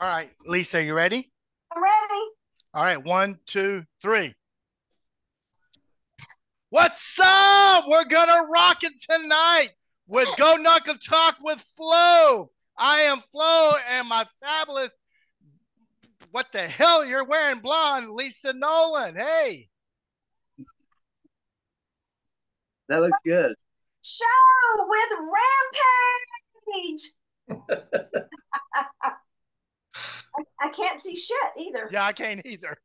All right, Lisa, you ready? I'm ready. All right, 1, 2, 3. What's up? We're gonna rock it tonight with Go Knuckle Talk with Flo. I am Flo, and my fabulous, what the hell, you're wearing blonde, Lisa Nolan. Hey. That looks good. Show with Rampage. I can't see shit either. Yeah, I can't either.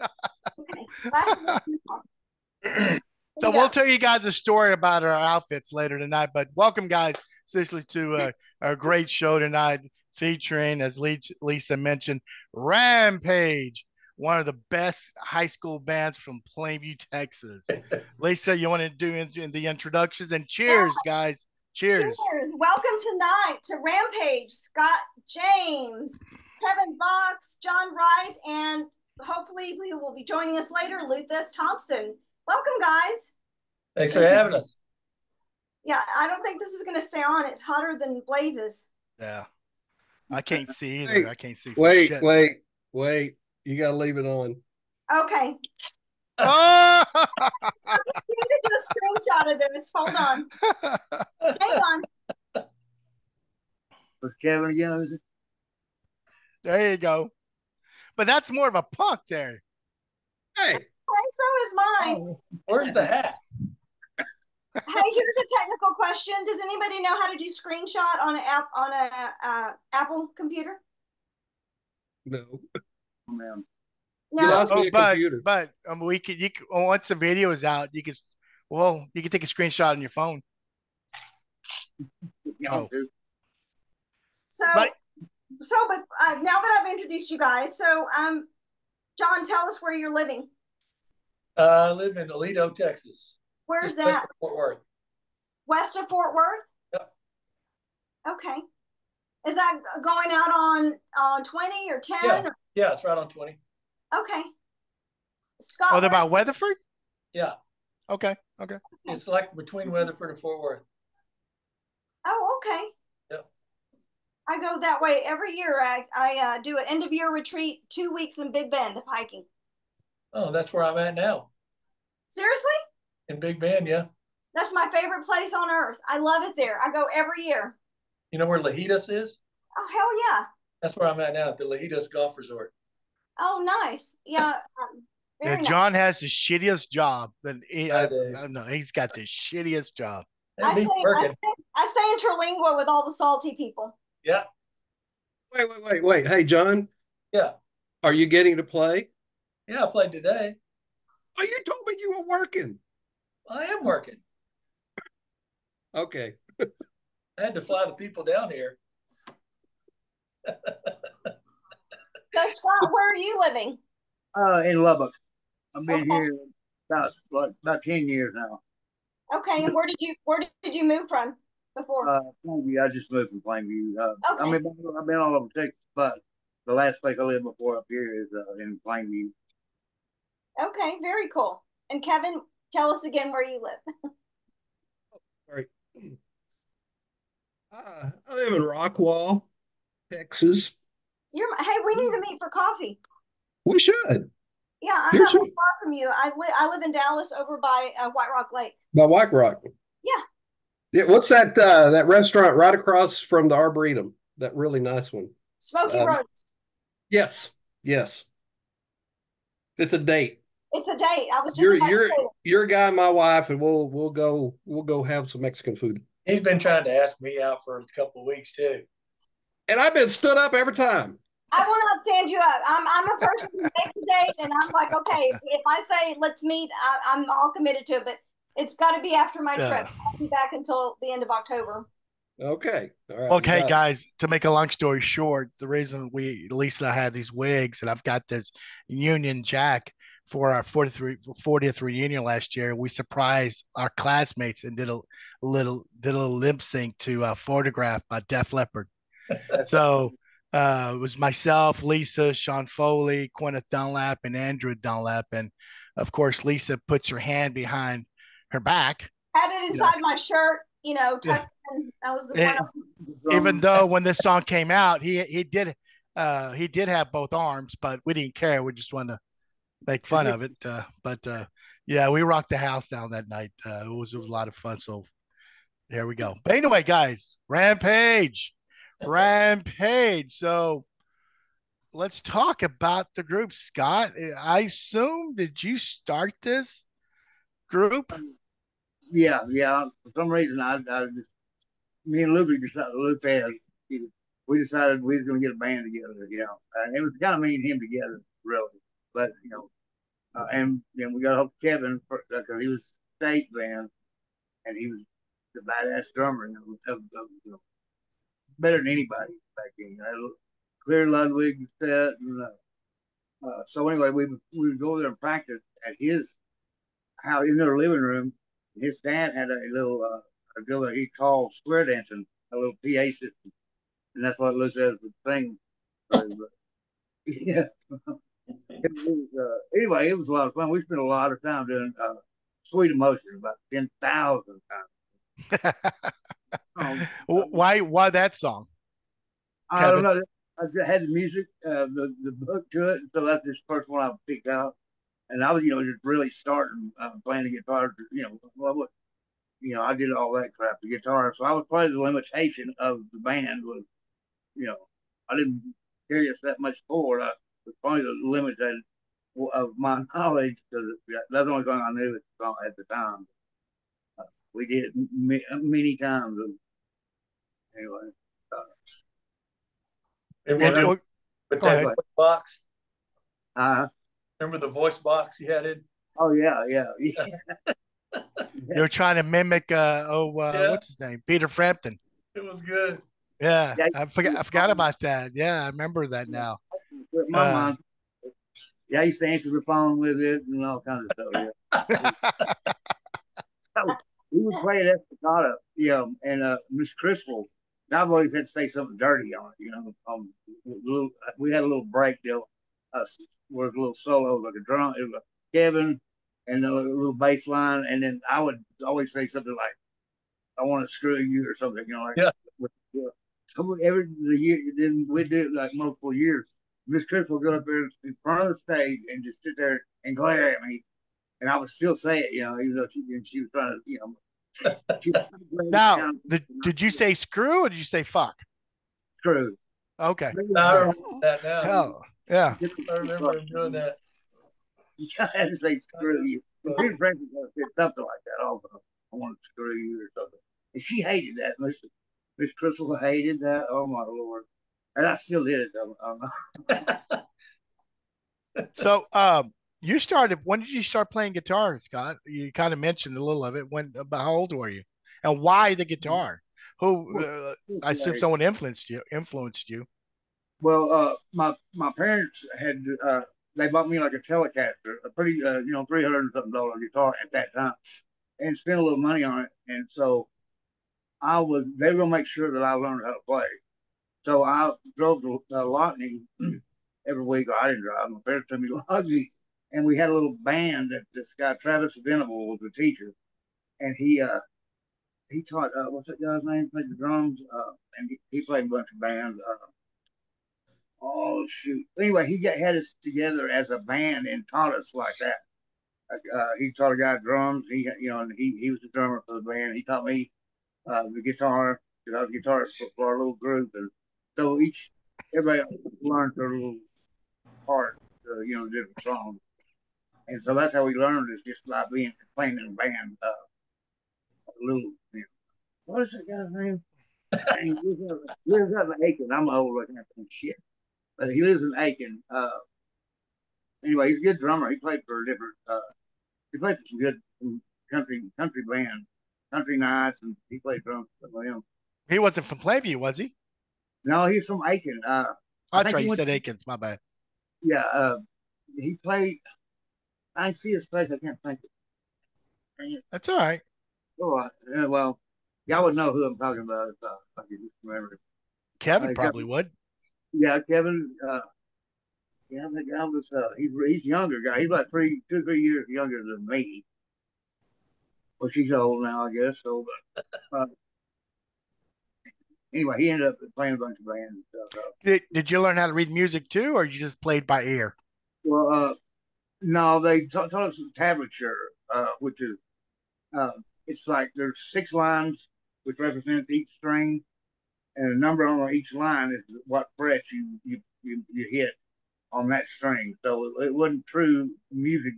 Okay. So we'll tell you guys a story about our outfits later tonight, but welcome guys seriously to a great show tonight featuring, as Lisa mentioned, Rampage, one of the best high school bands from Plainview, Texas. Lisa, you want to do the introductions? And cheers, guys. Cheers. Cheers. Welcome tonight to Rampage. Scott James, Kevin Box, John Wright, and hopefully we will be joining us later, Luthez Thompson. Welcome, guys. Thanks for having us. Yeah, I don't think this is going to stay on. It's hotter than blazes. Yeah. I can't see either. Hey, I can't see. Wait. You got to leave it on. Okay. Oh! I need to do a screenshot of this. Hold on. Hang on. Was Kevin again? Is it? There you go. But that's more of a punk there. Hey. Okay, so is mine. Oh, where's the hat? Hey, here's a technical question. Does anybody know how to do screenshot on an Apple computer? No. Oh, man. No. You lost me a but computer. we could. You could, once the video is out, you can. Well, you can take a screenshot on your phone. Oh. But now that I've introduced you guys, John, tell us where you're living. I live in Aledo, Texas. Where's Just that? west of Fort Worth. West of Fort Worth? Yep. Okay. Is that going out on 20 or 10? Yeah, yeah, it's right on 20. Okay. Scott. Oh, they're about Weatherford? Yeah. Okay. It's like between Weatherford and Fort Worth. Oh, okay. Yep. I go that way every year. I do an end of year retreat, 2 weeks in Big Bend of hiking. Oh, that's where I'm at now. Seriously? In Big Bend, yeah. That's my favorite place on earth. I love it there. I go every year. You know where Lajitas is? Oh, hell yeah. That's where I'm at now, at the Lajitas Golf Resort. Oh, nice. Yeah. Yeah, Nice. John has the shittiest job. I do. No, he's got the shittiest job. I stay in Terlingua with all the salty people. Yeah. Wait. Hey, John. Yeah. Are you getting to play? Yeah, I played today. Oh, you told me you were working. I am working. Okay. I had to fly the people down here. So, Scott, where are you living? In Lubbock. I've been here about 10 years now. Okay, and where did you move from before? Plainview. I just moved from Plainview. Okay. I've been all over Texas, but the last place I lived before up here is in Plainview. Okay, very cool. And Kevin, tell us again where you live. Sorry. I live in Rockwall, Texas. Hey, we need to meet for coffee. We should. Yeah, I'm not far from you. I live in Dallas over by White Rock Lake. By White Rock. Yeah. Yeah. What's that restaurant right across from the Arboretum? That really nice one. Smoky Roast. Yes. It's a date. It's a date. I was just you're a guy, my wife, and we'll go have some Mexican food. He's been trying to ask me out for a couple of weeks too. And I've been stood up every time. I will not stand you up. I'm a person who makes a date, and I'm like, okay, if I say let's meet, I'm all committed to it. But it's got to be after my trip. I'll be back until the end of October. Okay. All right. Okay, guys, to make a long story short, the reason Lisa and I have these wigs, and I've got this Union Jack for our 40th reunion last year, we surprised our classmates and did a little lip sync to Photograph by Def Leppard. So it was myself, Lisa, Sean Foley, Gwyneth Dunlap, and Andrew Dunlap. And of course, Lisa puts her hand behind her back. Had it inside my shirt, tucked in. That was the one. Even though when this song came out, he did He did have both arms, but we didn't care. We just wanted to make fun of it. Yeah, we rocked the house down that night. It was a lot of fun. So there we go. But anyway, guys, Rampage. So let's talk about the group. Scott, I assume, did you start this group? Yeah. For some reason, I just me and Luke decided. Luthez, we decided we was going to get a band together. It was kind of me and him together, really. But and then we got to help Kevin because he was state band and he was the badass drummer. Better than anybody back then. Clear Ludwig set, and so anyway, we would go there and practice at his house in their living room. His dad had a little a deal that he called square dancing, a little PA system, and that's what Luthez would sing. Yeah. Anyway, it was a lot of fun. We spent a lot of time doing Sweet Emotion, about 10,000 times. Why that song? I don't know. I had the music, the book to it, so that's just the first one I picked out. And I was, just really starting playing the guitar. I did all that crap, the guitar. So I was probably the limitation of the band was, I didn't carry us that much forward. I was probably the limit of my knowledge because that's the only thing I knew at the time. We did it many times. Anyway. With that voice box. Remember the voice box you had in? Oh yeah. You were trying to mimic what's his name? Peter Frampton. It was good. Yeah, I forgot about that. Yeah, I remember that now. My mom. Yeah, I used to answer the phone with it and all kinds of stuff. Yeah. We would play an escapade, and Miss Crystal. I've always had to say something dirty on it, we had a little break deal, where a little solo, like a drum, it was Kevin, and a little bass line, and then I would always say something like, "I want to screw you" or something, Yeah. So every the year, then we'd do it like multiple years. Miss Crystal would go up there in front of the stage and just sit there and glare at me, and I would still say it, even though she was trying to, Now, did you say screw or did you say fuck? Screw. Okay. I remember that now. Hell, yeah. I remember him doing that. I had to say screw you. Peter Frampton said something like that also. I want to screw you or something. And she hated that. Miss Crystal hated that. Oh my Lord. And I still did it though. So when did you start playing guitar, Scott? You kind of mentioned a little of it. How old were you? And why the guitar? Who I assume someone influenced you. Well, my parents had they bought me like a Telecaster, a pretty $300 and something guitar at that time, and spent a little money on it. And so they were gonna make sure that I learned how to play. So I drove to Lockney every week. I didn't drive. My parents took me to Lockney, and we had a little band that this guy Travis Venable was the teacher, and he taught what's that guy's name? Played the drums, and he played a bunch of bands. Oh shoot! Anyway, he had us together as a band and taught us like that. He taught a guy drums. He was the drummer for the band. He taught me the guitar because I was a guitarist for our little group, and so everybody learned their little part, different songs, and so that's how we learned is just by playing in a band. What is that guy's name? He lives up in Aiken. I'm old looking at that shit, but he lives in Aiken. Anyway, he's a good drummer. He played for he played for some good country bands, Country Nights, and he played drums for them. He wasn't from Plainview, was he? No, he's from Aiken. That's right. You said Aikens. My bad. Yeah, he played. I see his face. I can't think of it. That's all right. Oh, well, y'all would know who I'm talking about if I could just remember. Kevin probably would. Yeah, Kevin. Yeah, the guy was. He's a younger guy. He's like 2 or 3 years younger than me. Well, she's old now, I guess. So, but anyway, he ended up playing a bunch of bands and stuff. Did you learn how to read music too, or you just played by ear? Well, no, they taught us tablature, which is uh, it's like there's 6 lines which represent each string, and a number on each line is what fret you hit on that string. So it wasn't true music,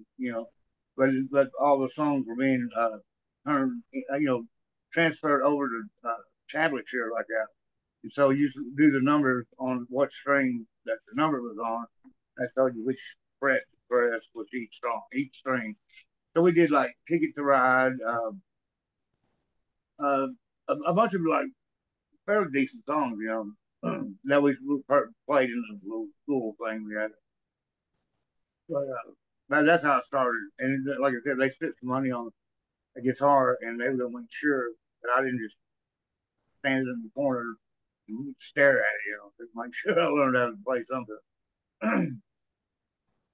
but all the songs were being turned, transferred over to tablature like that. And so you do the numbers on what string that the number was on. That told you which fret press was each string. So we did like Ticket to Ride, a bunch of like fairly decent songs, that we played in the little school thing we had. But that's how it started. And like I said, they spent some money on a guitar, and they were going to make sure that I didn't just stand in the corner and stare at it, to make sure I learned how to play something.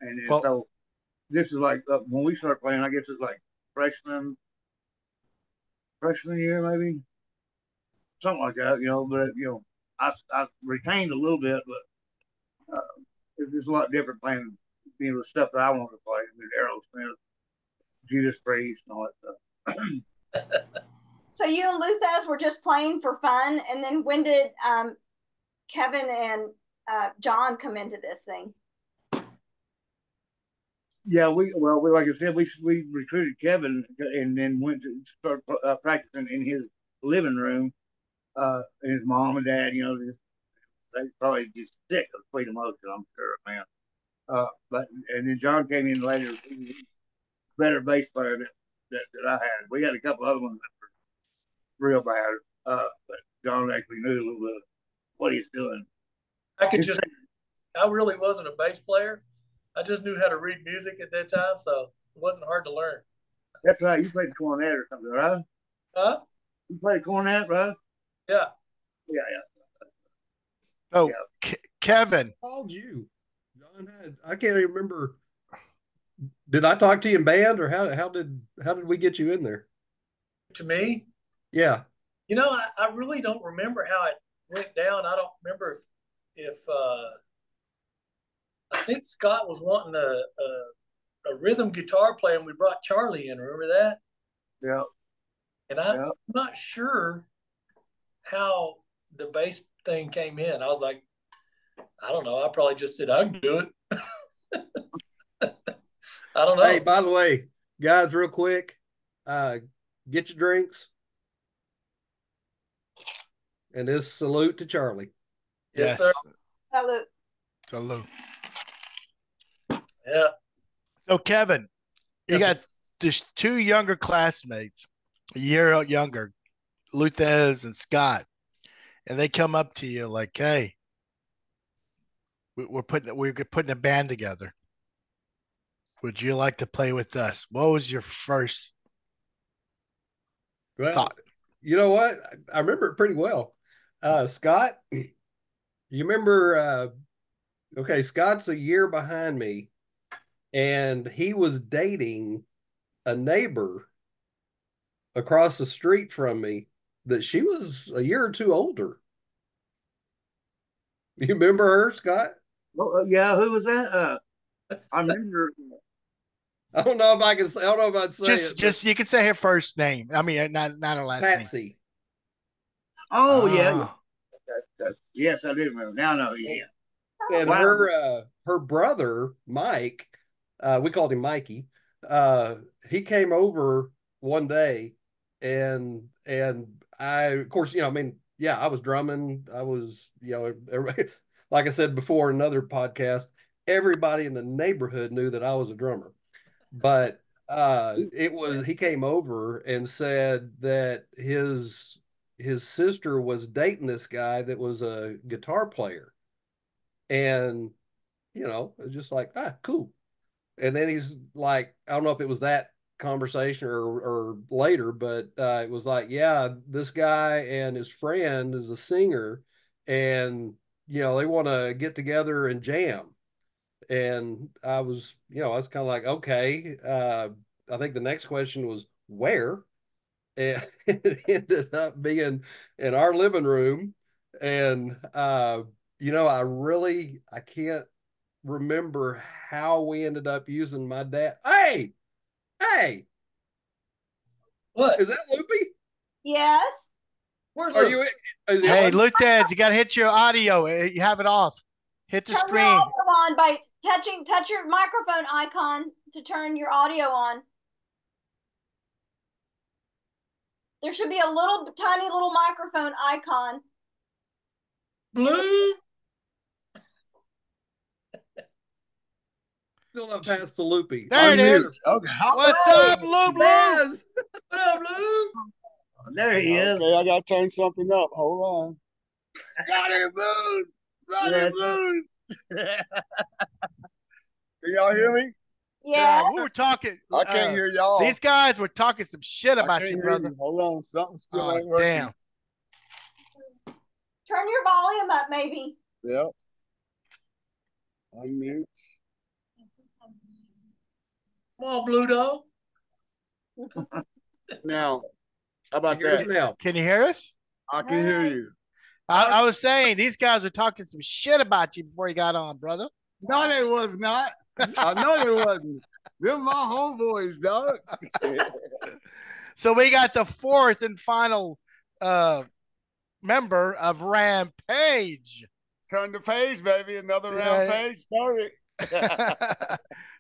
And then, Well, so this is like when we started playing, I guess it's like freshman year, maybe something like that, But I retained a little bit, but it's a lot different playing, the stuff that I wanted to play, Aerosmith, Judas Priest, and all that stuff. So you and Luthez were just playing for fun, and then when did Kevin and John come into this thing? Yeah, we like I said, we recruited Kevin and then went to start practicing in his living room. And his mom and dad, they probably just sick of Sweet Emotion, I'm sure, man. But and then John came in later, better bass player that I had. We had a couple other ones that were real bad, but John actually knew a little bit of what he's doing. I really wasn't a bass player. I just knew how to read music at that time, so it wasn't hard to learn. That's right. You played cornet or something, right? Huh? You played cornet, right? Yeah. Yeah. Oh, yeah. Kevin. Called you. John I can't even remember. Did I talk to you in band, or how did we get you in there? To me? Yeah. I really don't remember how it went down. I don't remember if I think Scott was wanting a rhythm guitar player, and we brought Charlie in. Remember that? Yeah. And I'm not sure how the bass thing came in. I was like, I don't know. I probably just said I can do it. I don't know. Hey, by the way, guys, real quick, get your drinks. And this salute to Charlie. Yes, sir. Salute. Yeah. So, Kevin, you got just 2 younger classmates, a year younger, Luthez and Scott, and they come up to you like, "Hey, we're putting a band together. Would you like to play with us?" What was your first thought? You know what? I remember it pretty well. Scott, you remember? Okay, Scott's a year behind me, and he was dating a neighbor across the street from me that she was a year or 2 older. You remember her, Scott? Well, yeah. Who was that? I remember. I don't know if I can say. I don't know if I'd say it. Just you can say her first name. I mean, not her last name. Patsy. Oh yeah. Yes, I do remember. Now I know. Yeah. And her brother Mike, we called him Mikey. He came over one day, and I, of course, I mean, yeah, I was drumming. I was, everybody, like I said before in another podcast, everybody in the neighborhood knew that I was a drummer. But he came over and said that his sister was dating this guy that was a guitar player. And, it's just like, cool. And then he's like, I don't know if it was that conversation or later, but it was like, yeah, this guy and his friend is a singer, and, they want to get together and jam. And I was kind of like, okay. I think the next question was where, and it ended up being in our living room. And I can't remember how we ended up using my dad. Hey, What? is that Loopy? Yes. Where's Are Luke? you? Is he Hey, on? Luthez, you got to hit your audio. You have it off. Hit the Turn your screen. audio on by touch your microphone icon to turn your audio on. There should be a little tiny little microphone icon. Blue? Still not past the Loopy. There it Unmute. is. Okay. What's up, Loop? Yes. What up, Blue? There he is. Okay, I got to turn something up. Hold on. Scotty Blues. Scotty Blues. Can y'all hear me? Yeah. We were talking. I can't hear y'all. These guys were talking some shit I about can't you, hear brother. you. Hold on. Something still Oh, ain't working. damn. Turn your volume up, maybe. Yep. Unmute. Come on, Blue Dog. Now, how about Hear us that? now. Can you hear us? I can hear you. I was saying these guys were talking some shit about you before you got on, brother. No, they was not. I know they wasn't. Them my homeboys, dog. So we got the fourth and final member of Rampage. Turn the page, baby. Another rampage started.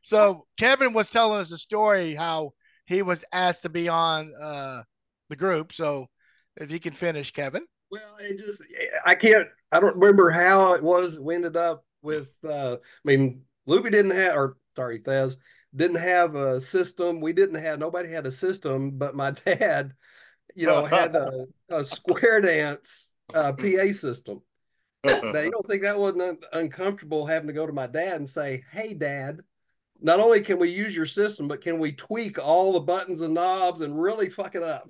So Kevin was telling us a story how he was asked to be on the group. So if you can finish, Kevin. Well, I don't remember how it was we ended up with, Loopy didn't have, or sorry, Thez, didn't have a system. Nobody had a system, but my dad, had a square dance PA system. Now, you don't think that wasn't uncomfortable having to go to my dad and say, hey, Dad, not only can we use your system, but can we tweak all the buttons and knobs and really fuck it up?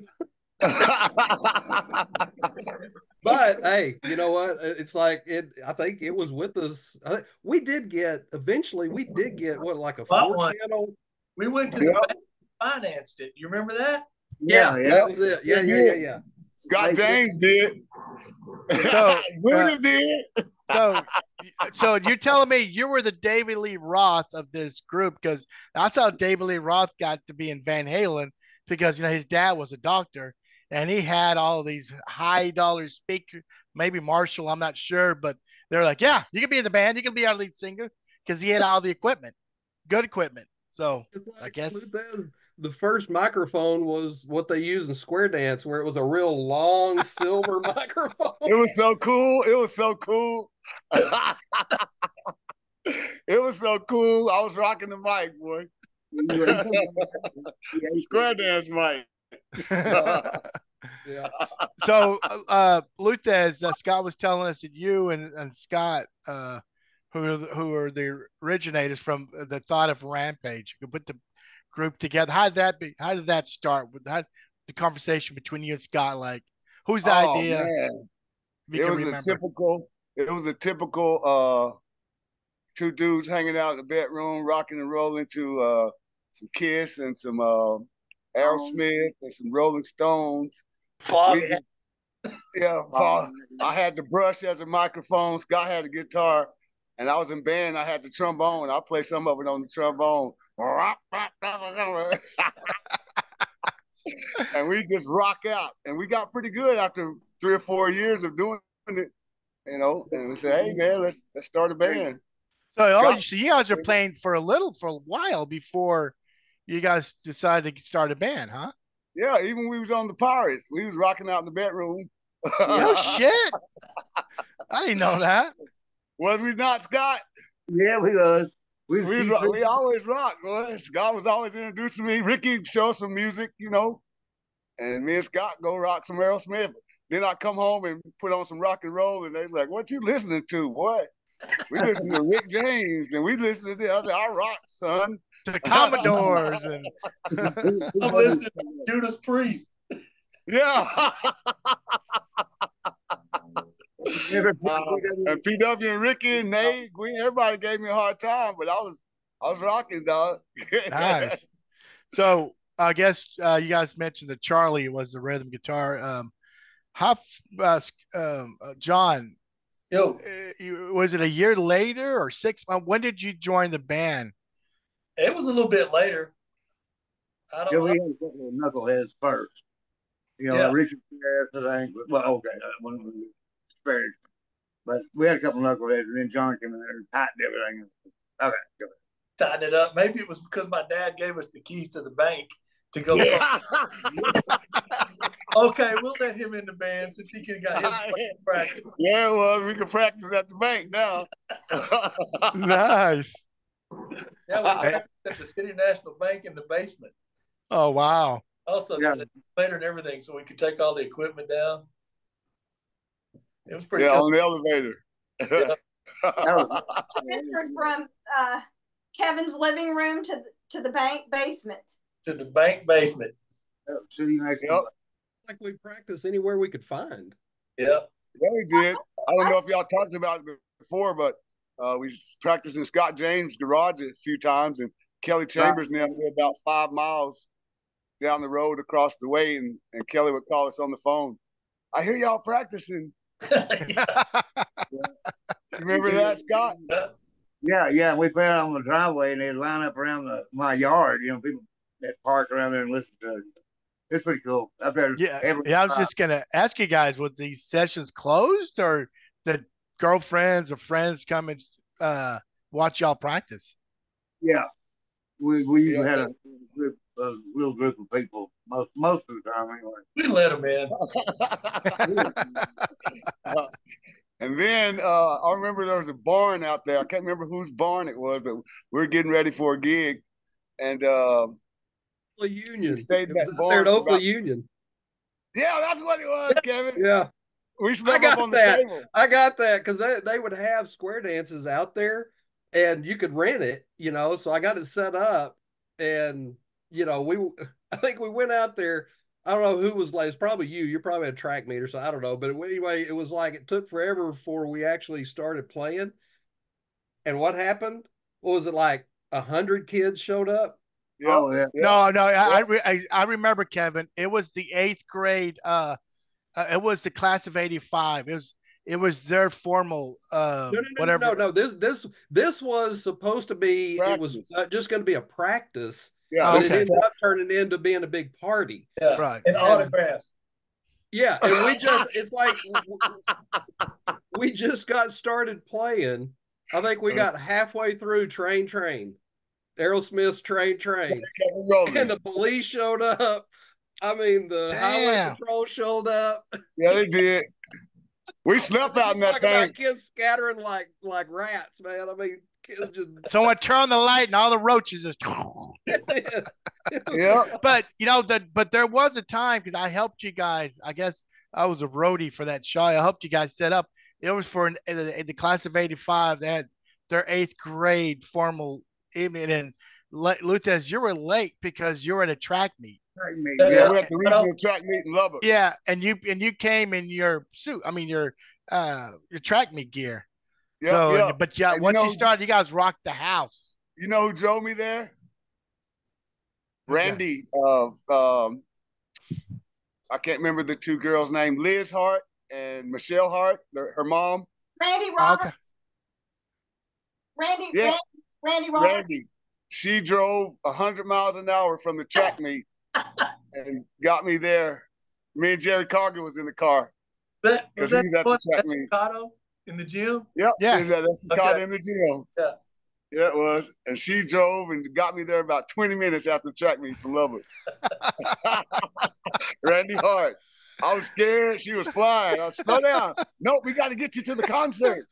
But hey, you know what? It's like I think it was with us. Eventually we did get like a 4-channel. We went to the bank and financed it. You remember that? Yeah, that was it. Yeah. Scott James did. So William did. So you're telling me you were the David Lee Roth of this group, because that's how David Lee Roth got to be in Van Halen, because his dad was a doctor and he had all these high dollar speakers, maybe Marshall, I'm not sure, but they're like, yeah, you can be in the band, you can be our lead singer, because he had all the equipment, good equipment. So I guess the first microphone was what they used in Square Dance, where it was a real long silver microphone. It was so cool. It was so cool. It was so cool. I was rocking the mic, boy. Square dance mic. Yeah. So Luthez, Scott was telling us that you and Scott, who are the originators from the thought of Rampage, you could put the group together. How did that start? With the conversation between you and Scott, like whose idea? Man. It was a typical two dudes hanging out in the bedroom, rocking and rolling to some Kiss and some Aerosmith and some Rolling Stones. I had the brush as a microphone. Scott had the guitar, and I was in band. I had the trombone. I played some of it on the trombone. And we just rock out. And we got pretty good after 3 or 4 years of doing it, and we said, hey, man, let's start a band. So you guys are playing for a while before you guys decided to start a band, huh? Yeah, even we was on the Pirates. We was rocking out in the bedroom. No shit. I didn't know that. Was we not, Scott? Yeah, we was. We always rock, boy. Scott was always introducing me. Ricky show some music, and me and Scott go rock some Aerosmith. Then I come home and put on some rock and roll, and they was like, what you listening to, boy? We listen to Rick James, and we listen to this. I said, I rock, son. The Commodores. And I'm listening to Judas Priest. Yeah. And PW and Ricky and Nate, everybody gave me a hard time, but I was rocking, dog. Nice. So I guess you guys mentioned that Charlie was the rhythm guitar. How, John, Yo, was it a year later or 6 months? When did you join the band? it was a little bit later. I don't Yeah, we know. had a couple of knuckleheads first. You know, Yeah. Richard Ferris, I think. Well, okay, one of them spared. But we had a couple of knuckleheads, and then John came in there and tightened everything. Okay, go ahead. Tighten it up. Maybe it was because my dad gave us the keys to the bank to go. Yeah. Okay, we'll let him in the band since he can got his practice. Yeah, well, we can practice at the bank now. Nice. Yeah, we practiced at the City National Bank in the basement. Oh, wow. Also, there was an elevator and everything, so we could take all the equipment down. It was pretty cool. On the elevator. Yeah. Transferred from Kevin's living room to the bank basement. To the bank basement. Like we practice anywhere we could find. Yeah. Yeah, we did. I don't know if y'all talked about it before, but we practiced in Scott James' garage a few times, and Kelly Chambers now live about 5 miles down the road across the way, and Kelly would call us on the phone. I hear y'all practicing. Remember that, Scott? Yeah. We put it on the driveway, and they'd line up around my yard. You know, people that park around there and listen to it. It's pretty cool. I was just gonna ask you guys: was these sessions closed, or did girlfriends or friends come and watch y'all practice? Yeah, we usually had a real group of people most of the time anyway. We let them in. And then I remember there was a barn out there. I can't remember whose barn it was, but we were getting ready for a gig, and Union. We stayed in that barn there at Oakley Union. Yeah, that's what it was, Kevin. Yeah. We slept up on the table. I got that because they would have square dances out there and you could rent it, you know. So I got it set up and, you know, I think we went out there. I don't know who was late. It's probably you. You're probably a track meet or so. I don't know. But anyway, it was like it took forever before we actually started playing. And what happened? What was it like 100 kids showed up? Yep. Oh, yeah. No. I remember, Kevin. It was the 8th grade. It was the class of '85. It was their formal. No. This was supposed to be. Practice. It was just going to be a practice. Yeah, but it ended up turning into being a big party. Yeah, right. And autographs. Yeah, and it's like we just got started playing. I think we got halfway through Train. Aerosmith's Train, and the police showed up. I mean, the highway patrol showed up. Yeah, they did. We slept out in that thing. Kids scattering like rats, man. I mean, kids just. Someone turned the light, and all the roaches just. Yeah. But you know but there was a time because I helped you guys. I guess I was a roadie for that show. I helped you guys set up. It was for the class of '85. They had their 8th grade formal evening, and Luthez, you were late because you were at a track meet. Yeah, we had the regional track meet in Lubbock. Yeah, and you came in your suit. I mean your track meet gear. Yeah, so, yeah. But yeah, once you started, you guys rocked the house. You know who drove me there? Randy. I can't remember the two girls' name. Liz Hart and Michelle Hart. Her mom. Randy Roberts. Okay. Randy Roberts. Randy. She drove 100 miles an hour from the track meet and got me there. Me and Jerry Cargill was in the car. Was that Estacado in the gym? Yep. Yeah. That's Estacado in the gym. Yeah. Yeah, it was. And she drove and got me there about 20 minutes after the track meet from Lubbock. Randy Hart. I was scared. She was flying. I was slow down. No, we got to get you to the concert.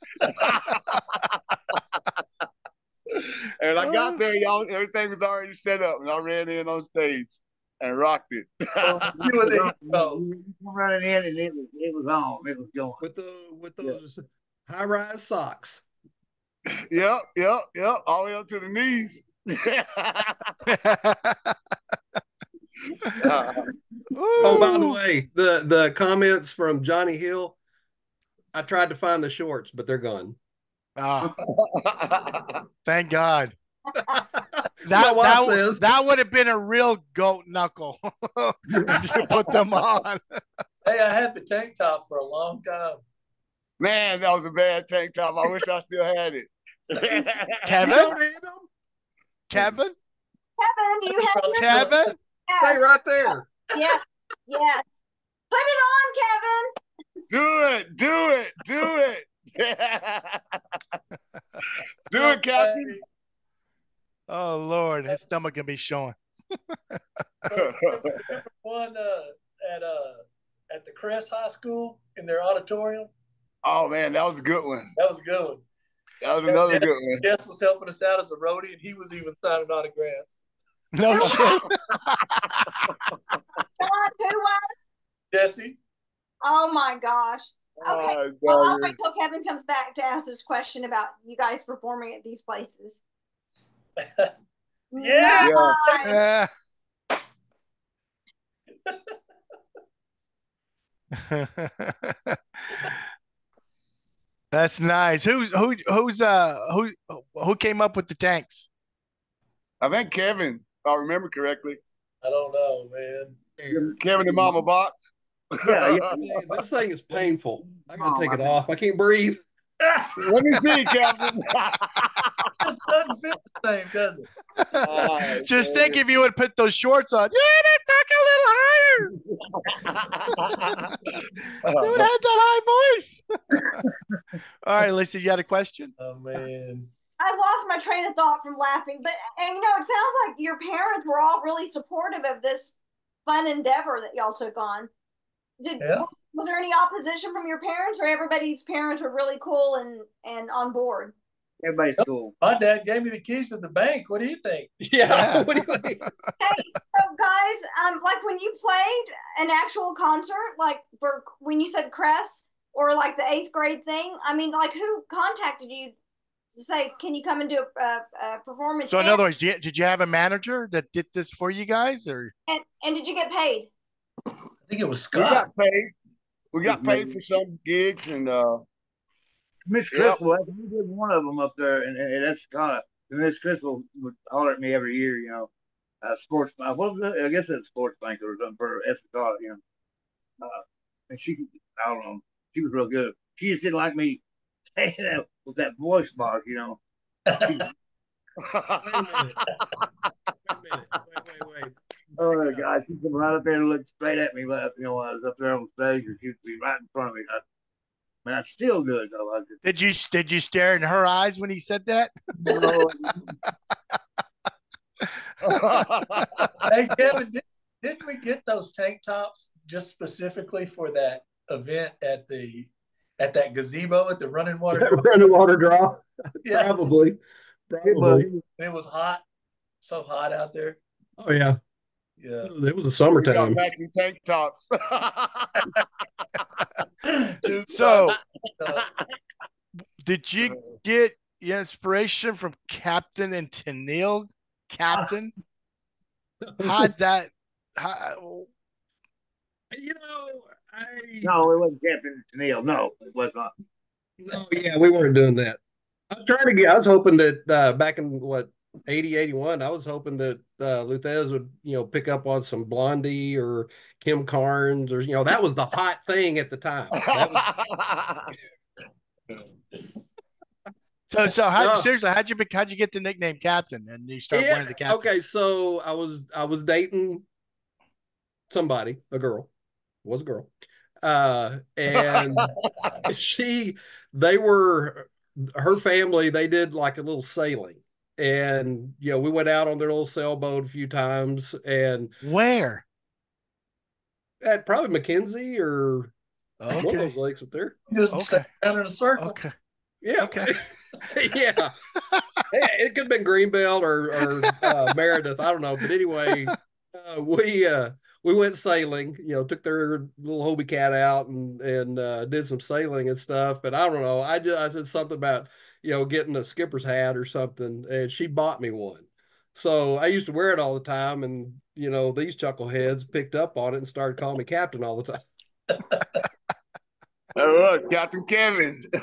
And I got there, y'all. Everything was already set up, and I ran in on stage and rocked it. Running in, and it was on. It was going with those high-rise socks. Yep. All the way up to the knees. Oh, by the way, the comments from Johnny Hill. I tried to find the shorts, but they're gone. Thank God. That would have been a real goat knuckle if you put them on. Hey, I had the tank top for a long time. Man, that was a bad tank top. I wish I still had it. Kevin? You don't have them? Kevin? Kevin, do you have your Kevin? Stay right there. Yes. Yes. Put it on, Kevin. Do it. Do it. Do it. Do it, Captain. Oh Lord, his stomach can be showing. Remember one at the Crest High School in their auditorium? Oh man, that was a good one. That was a good one. That was another good one. Jess was helping us out as a roadie, and he was even signing autographs. No shit. John, who was? Jesse. Oh my gosh. Okay. Oh, Well, I'll wait till Kevin comes back to ask this question about you guys performing at these places. Yeah. Nice. That's nice. Who came up with the tanks? I think Kevin, if I remember correctly. I don't know, man. Kevin the Mama Box. Yeah. Hey, this thing is painful. I gotta take it off. I can't breathe. Let me see, Captain. Just doesn't fit the same, does it? Just think if you would put those shorts on. Yeah, they talk a little higher. You would have that high voice. All right, Lisa, you had a question? Oh man. I lost my train of thought from laughing, but and, it sounds like your parents were all really supportive of this fun endeavor that y'all took on. Was there any opposition from your parents, or everybody's parents were really cool and on board? Everybody's cool. My dad gave me the keys to the bank. What do you think? Yeah. What do you think? Hey, so guys, like when you played an actual concert, like for when you said Crest or like the 8th grade thing, I mean, like who contacted you to say, can you come and do a performance? So in other words, did you have a manager that did this for you guys, or? And did you get paid? I think it was We Scott. got paid. We got paid for some gigs, and Miss Crystal, we did one of them up there, and that's Scott. And Miss Crystal would holler at me every year, you know, sports. What was it? I guess it's sports bank or something for Escapades, you know. And she, I don't know, she was real good. She just didn't like me saying that with that voice box, you know. Wait a minute. Wait. Oh my God, she'd come right up there and look straight at me, you know, when I was up there on stage, and she'd be right in front of me. Man, I still do it though. Did you stare in her eyes when he said that? No. Hey Kevin, didn't we get those tank tops just specifically for that event at that gazebo at the running water draw? Running water draw. Yeah. Probably. And it was hot, so hot out there. Oh yeah. Yeah. It was a We got summertime. matching tank tops. So, did you get inspiration from Captain and Tennille? Captain? How'd that? You know, No, it wasn't Captain Tennille. No, it was not. No, yeah, we weren't doing that. I was hoping that back in 80, 81, I was hoping that Luthez would, you know, pick up on some Blondie or Kim Carnes, or, you know, that was the hot thing at the time. Seriously, how'd you get the nickname Captain and you start wearing the captain? Okay, so I was dating somebody, a girl, was a girl, and her family, they did like a little sailing, and you know, we went out on their little sailboat a few times. And where? At probably McKenzie or one of those lakes up there. Just sat down in a circle. Okay. Yeah. Okay. Yeah. It could have been Greenbelt or Meredith. I don't know. But anyway, we went sailing, you know, took their little Hobie cat out and did some sailing and stuff. And I don't know. I said something about, you know, getting a skipper's hat or something, and she bought me one. So I used to wear it all the time, and you know, these chuckleheads picked up on it and started calling me Captain all the time. Oh, Captain Kevin. He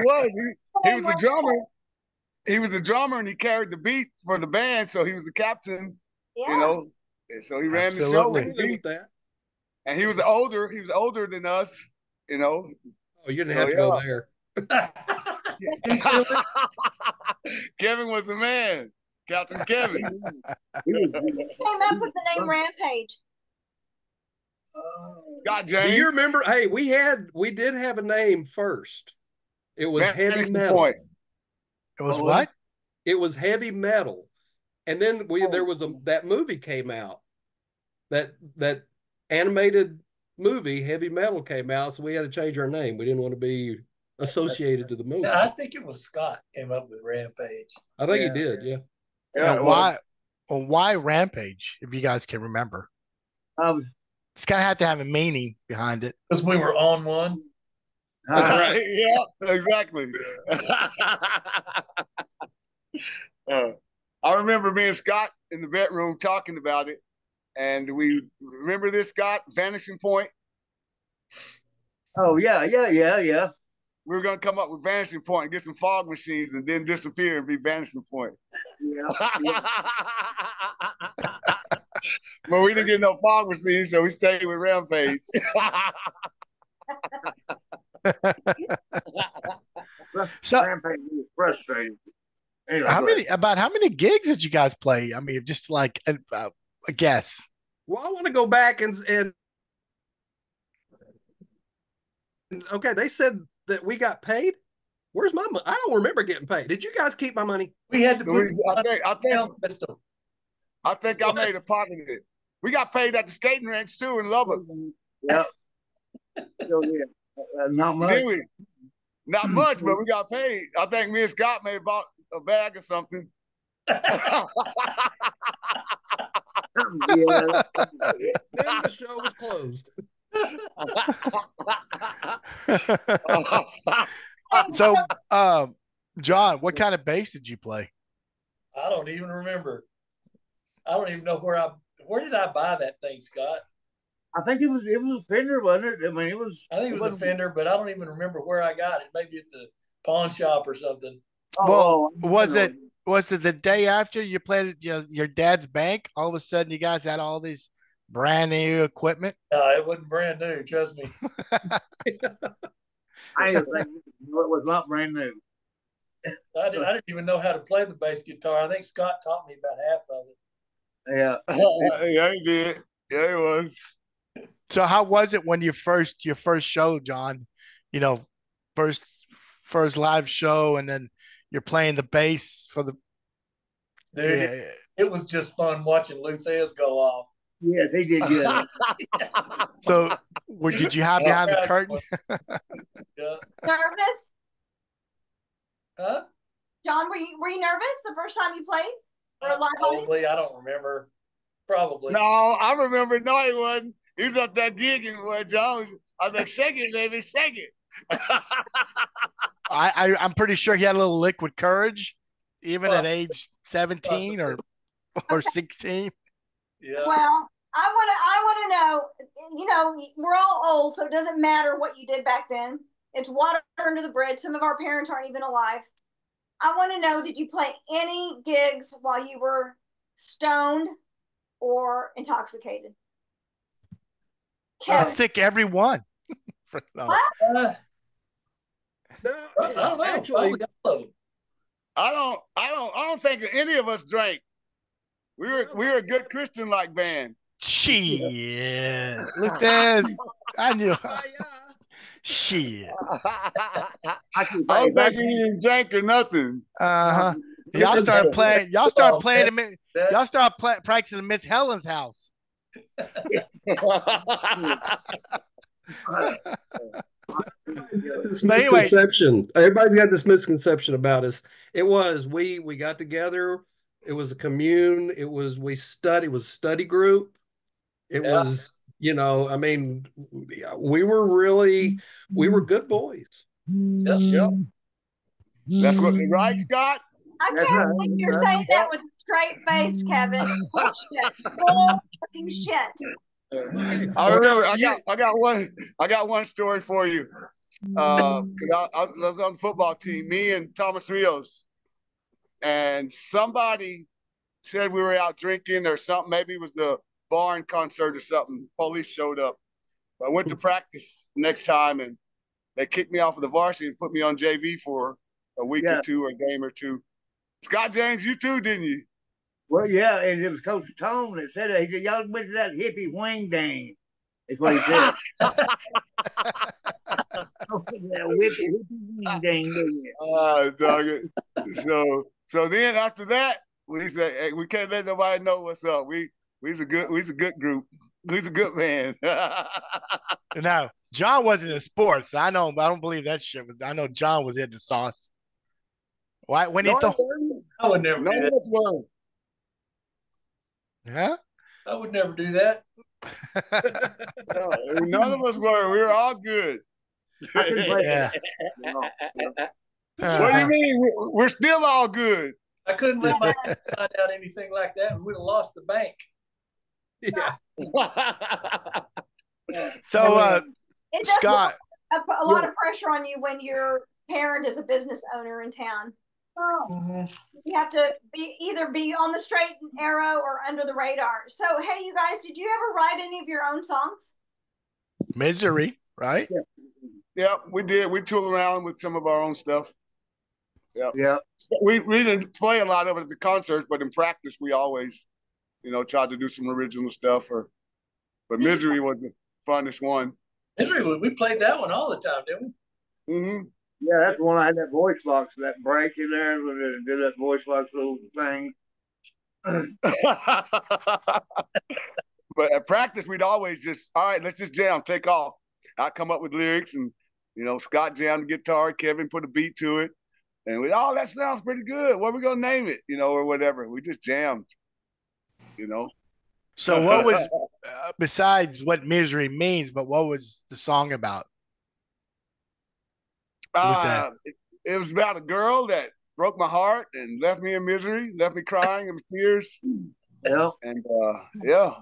was the drummer. He was the drummer, and he carried the beat for the band, so he was the captain. Yeah. You know, and so he ran the show with the beat. And he was older than us, you know. Oh, you didn't have to go there. Kevin was the man, Captain Kevin. Who came up with the name Rampage? Scott James. Do you remember? Hey, we did have a name first. It was Heavy Metal. Point. It was what? It was Heavy Metal, and then there was that movie came out. That animated movie Heavy Metal came out, so we had to change our name. We didn't want to be associated to the movie. I think it was Scott came up with Rampage. I think he did. Yeah. And why Rampage? If you guys can remember, it's gonna have to have a meaning behind it. Because we were on one. Right? Yeah, exactly. I remember me and Scott in the vet room talking about it, and we remember this, Scott, Vanishing Point. Oh yeah. We were gonna come up with Vanishing Point and get some fog machines, and then disappear and be Vanishing Point. Yeah. But we didn't get no fog machines, so we stayed with Rampage. So Rampage was frustrating. Anyway, how many gigs did you guys play? I mean, just like a guess. Well, I want to go back and okay, they said that we got paid. Where's my money? I don't remember getting paid. Did you guys keep my money? We had to put I think I made a part of it. We got paid at the skating rinks too in Lubbock. Yeah. So, not much. Did we? Not much, but we got paid. I think me and Scott may have bought a bag or something. Then the show was closed. So, John, what kind of bass did you play? I don't even remember. I don't even know where did I buy that thing, Scott? I think it was a Fender, wasn't it? I mean, it was. I think it was a Fender, but I don't even remember where I got it. Maybe at the pawn shop or something. Well, was it the day after you played at your dad's bank? All of a sudden, you guys had all these brand new equipment. No, it wasn't brand new. Trust me. I didn't think it was not brand new. I didn't even know how to play the bass guitar. I think Scott taught me about half of it. Yeah. Yeah, he did. Yeah, he was. So how was it when your first show, John? You know, first live show, and then you're playing the bass for the. Dude, it was just fun watching Luthez go off. Yes, he did good. So, did you hide behind the curtain? Yeah. Nervous? Huh? John, were you nervous the first time you played? Or live Probably. I don't remember. Probably. No, I remember. No, he wasn't. He was up there gigging, boy, John. I was like, shake it, baby, shake it. I'm pretty sure he had a little liquid courage, even at age 17 or 16. Yeah. Well, I want to know, you know, we're all old, so it doesn't matter what you did back then. It's water under the bridge. Some of our parents aren't even alive. I want to know, did you play any gigs while you were stoned or intoxicated? I think everyone. No, I don't know. actually, I don't think any of us drank. We were a good Christian like band. Shit. Luthez, I knew. Shit. I don't think we even drank or nothing. Y'all started practicing at Miss Helen's house. This misconception. Everybody's got this misconception about us. It was we got together. It was a commune. It was a study group. It was, you know, I mean, we were good boys. Yep. That's what the right, Scott? I can't believe you're saying that with a straight face, Kevin. Bullshit. Bull fucking shit. I remember. I got one story for you. Because I was on the football team, me and Thomas Rios, and somebody said we were out drinking or something. Maybe it was the barn concert or something. Police showed up, I went to practice next time, and they kicked me off of the varsity and put me on JV for a week or two, or a game or two. Scott James, you too, didn't you? Well, yeah, and it was Coach Tone that said it. He said, y'all went to that hippie wing game. That's what he said. Dog it. So then after that, we said, hey, we can't let nobody know what's up. We's a good group. We's a good man. Now, John wasn't in sports. I don't believe that shit. I know John was in the sauce. Why? When he thought, I would never do that. Yeah, I would never do that. No, none of us were. We were all good. Yeah. What do you mean? We're still all good. I couldn't let my dad find out anything like that. We would have lost the bank. Yeah. So, It does Scott, put a lot of pressure on you when your parent is a business owner in town. You have to either be on the straight and arrow or under the radar. So, hey, you guys, did you ever write any of your own songs? Misery, right? Yeah, we did. We tool around with some of our own stuff. Yeah. We didn't play a lot of it at the concerts, but in practice, we always, tried to do some original stuff. But Misery was the funnest one. Misery, we played that one all the time, didn't we? Mm-hmm. Yeah, that's the one I had that voice box, that break in there, when they did that voice box little thing. But at practice, we'd always just, all right, let's just jam, take off. I'd come up with lyrics, and Scott jammed the guitar, Kevin put a beat to it, and we, that sounds pretty good. What are we gonna name it? Or whatever. We just jammed. So what was besides what misery means, but what was the song about? It was about a girl that broke my heart and left me in misery, left me crying in tears. Yeah. And yeah.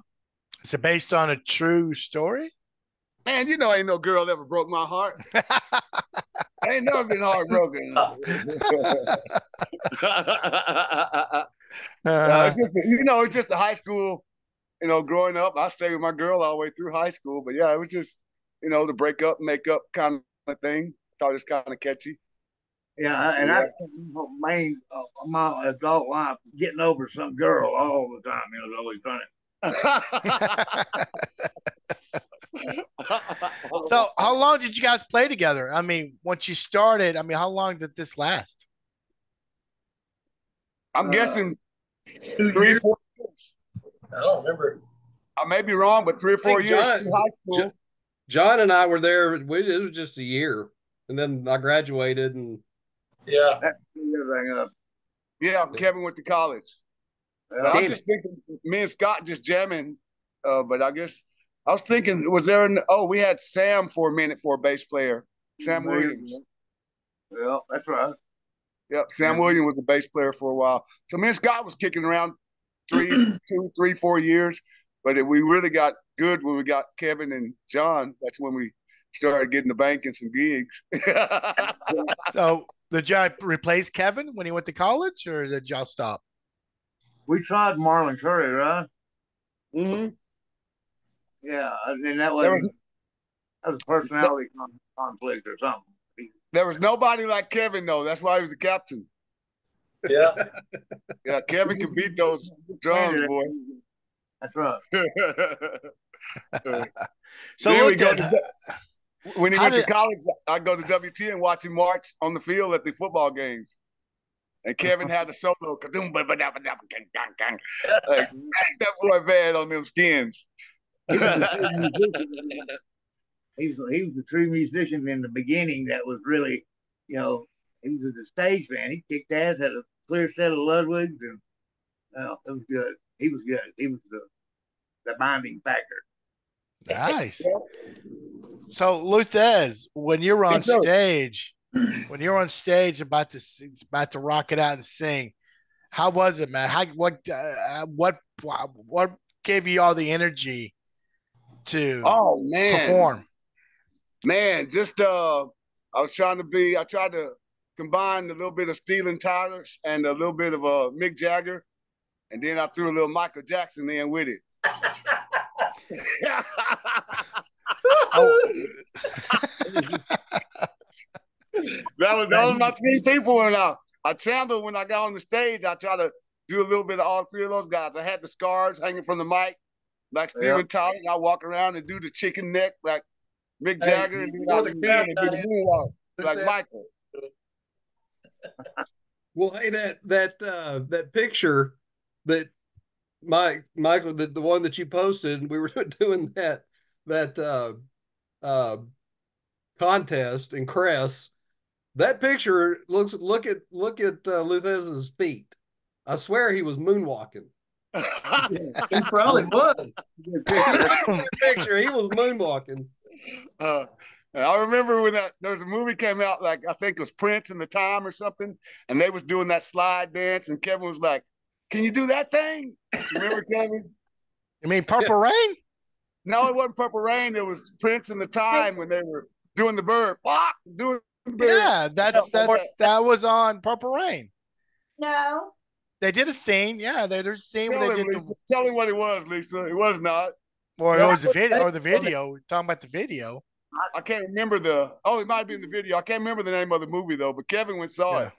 Is it based on a true story? Man, ain't no girl ever broke my heart. I ain't never been heartbroken. It's just, it's just the high school, growing up. I stayed with my girl all the way through high school. But yeah, it was just, the break up, make up kind of thing. Thought it was kind of catchy. Yeah, and I my adult life getting over some girl all the time. It was always funny. So how long did you guys play together? I mean, once you started, how long did this last? I'm guessing 2 3 or 4 years. I don't remember. I may be wrong, but 3 or 4 years in high school. John and I were there. It was just a year, and then I graduated, and yeah, Kevin went to college. I'm just thinking, me and Scott just jamming. But I guess I was thinking, we had Sam for a minute for a bass player, Sam Williams. Yeah, that's right. Yep, Sam Williams was a bass player for a while. So me and Scott was kicking around 2, 3, 4 years, but we really got good when we got Kevin and John. That's when we started getting the bank and some gigs. So did y'all replace Kevin when he went to college, or did y'all stop? We tried Marlon Curry, right? Mm-hmm. Yeah, and that was a personality conflict or something. There was nobody like Kevin, though. That's why he was the captain. Yeah. Yeah, Kevin can beat those drums, boy. That's right. So when he went to college, I'd go to WT and watch him march on the field at the football games. And Kevin had the solo. Like, that boy bad on them skins. He was a true musician in the beginning. That was really, he was a stage man. He kicked ass, had a clear set of Ludwigs, and it was good. He was good. He was the binding factor. Nice. So Luthez, when you're on stage, about to rock it out and sing, how was it, man? What gave you all the energy to perform? Man, just I tried to combine a little bit of Steven Tyler's and a little bit of Mick Jagger, and then I threw a little Michael Jackson in with it. Those my three people, and I channeled when I got on the stage. I try to do a little bit of all three of those guys. I had the scars hanging from the mic, like Steven Tyler. I walk around and do the chicken neck like Mick Jagger, and then I spin and do the moonwalk like Michael. Well, hey, that picture that Michael, the one that you posted, we were doing that contest in Crest. That picture look at Luthez's feet. I swear he was moonwalking. He probably was. That picture, he was moonwalking. I remember when there was a movie came out, like I think it was Prince in the Time or something, and they was doing that slide dance, and Kevin was like, "Can you do that thing?" Remember, Kevin? You mean Purple Rain? No, it wasn't Purple Rain. It was Prince in the Time when they were doing the bird. Doing the bird. Yeah, that was on Purple Rain. No. They did a scene. Yeah, there's a scene where they did Tell him what it was, Lisa. It was not. Or it was the video. Or the video. We're talking about the video. I can't remember it might be in the video. I can't remember the name of the movie though, but Kevin went saw it.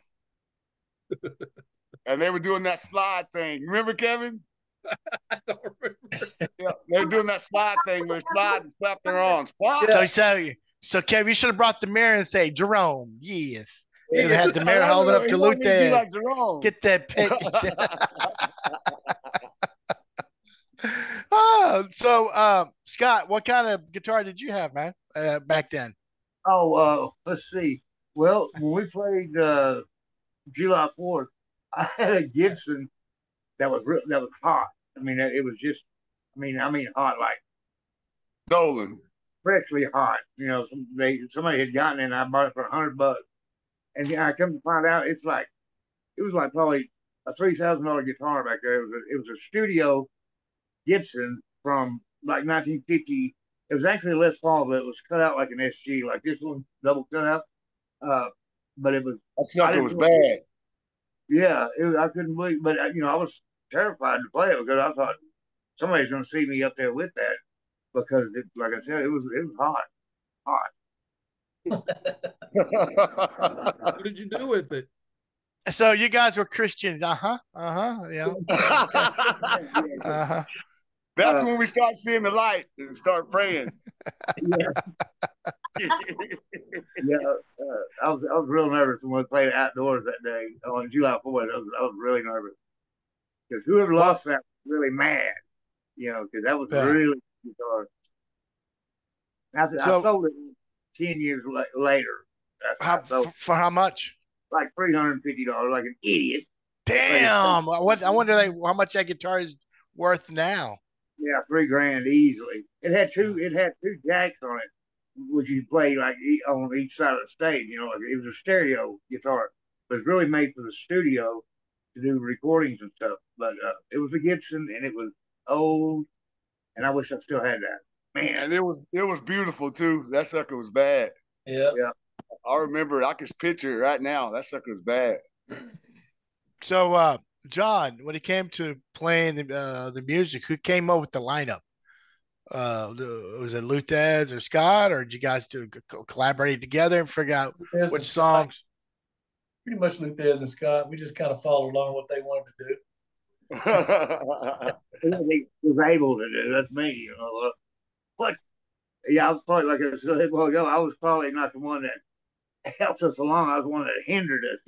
And they were doing that slide thing. Remember, Kevin? I don't remember. Yeah, they were doing that slide thing where they slide and flap their arms. So Kevin, you should have brought the mirror and say, Jerome, yes. You had the mirror hold it up to Luthez. Like get that picture. Scott, what kind of guitar did you have, man, back then? Let's see. Well, when we played July 4th, I had a Gibson that was hot. I mean, it was just, hot, like stolen, freshly hot. You know, somebody had gotten it, and I bought it for $100. And I come to find out, it was like probably a $3,000 guitar back there. It was a studio Gibson from like 1950. It was actually a Les Paul, but it was cut out like an SG, like this one, double cut out. But it was. That sucker was bad. Yeah, I couldn't believe, but I was terrified to play it because I thought somebody's going to see me up there with that because, like I said, it was hot. What did you do with it? So you guys were Christians, yeah. That's when we start seeing the light and start praying. I was real nervous when we played outdoors that day on July 4th. I was really nervous because whoever lost that was really mad, because that was really guitar. I sold it 10 years later. For how much? Like $350, like an idiot. Damn! I wonder how much that guitar is worth now. Yeah, $3,000 easily. It had two jacks on it, which you play like on each side of the stage. Like it was a stereo guitar, but it's really made for the studio to do recordings and stuff. But it was a Gibson, and it was old, and I wish I still had that. Man, and it was beautiful too. That sucker was bad. Yeah. I remember. I can picture it right now. That sucker was bad. So, John, when it came to playing the music, who came up with the lineup? Was it Luthez or Scott, or did you guys collaborate together and figure out which songs? Pretty much Luthez and Scott. We just kind of followed along what they wanted to do. He was able to do. That's me. But yeah, I was probably, like I said a while ago, I was probably not the one that helped us along. I was the one that hindered us.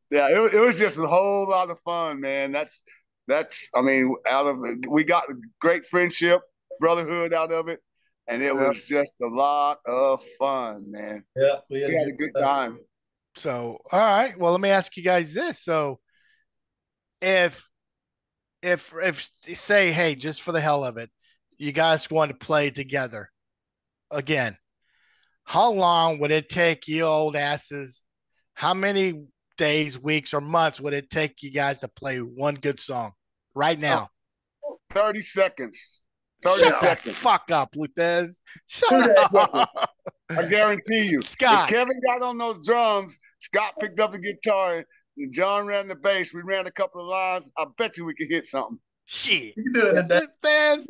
Yeah, it was just a whole lot of fun, man. We got a great friendship, brotherhood out of it, and it was just a lot of fun, man. Yeah, we had a good time. So, all right. Well, let me ask you guys this. So, if say, hey, just for the hell of it, you guys want to play together again, how long would it take you old asses? How many days, weeks, or months would it take you guys to play one good song right now? 30 seconds. Shut the fuck up, Luthez. Shut up. I guarantee you. Scott. If Kevin got on those drums, Scott picked up the guitar, and John ran the bass. We ran a couple of lines. I bet you we could hit something. Shit. You doing it, Luthez.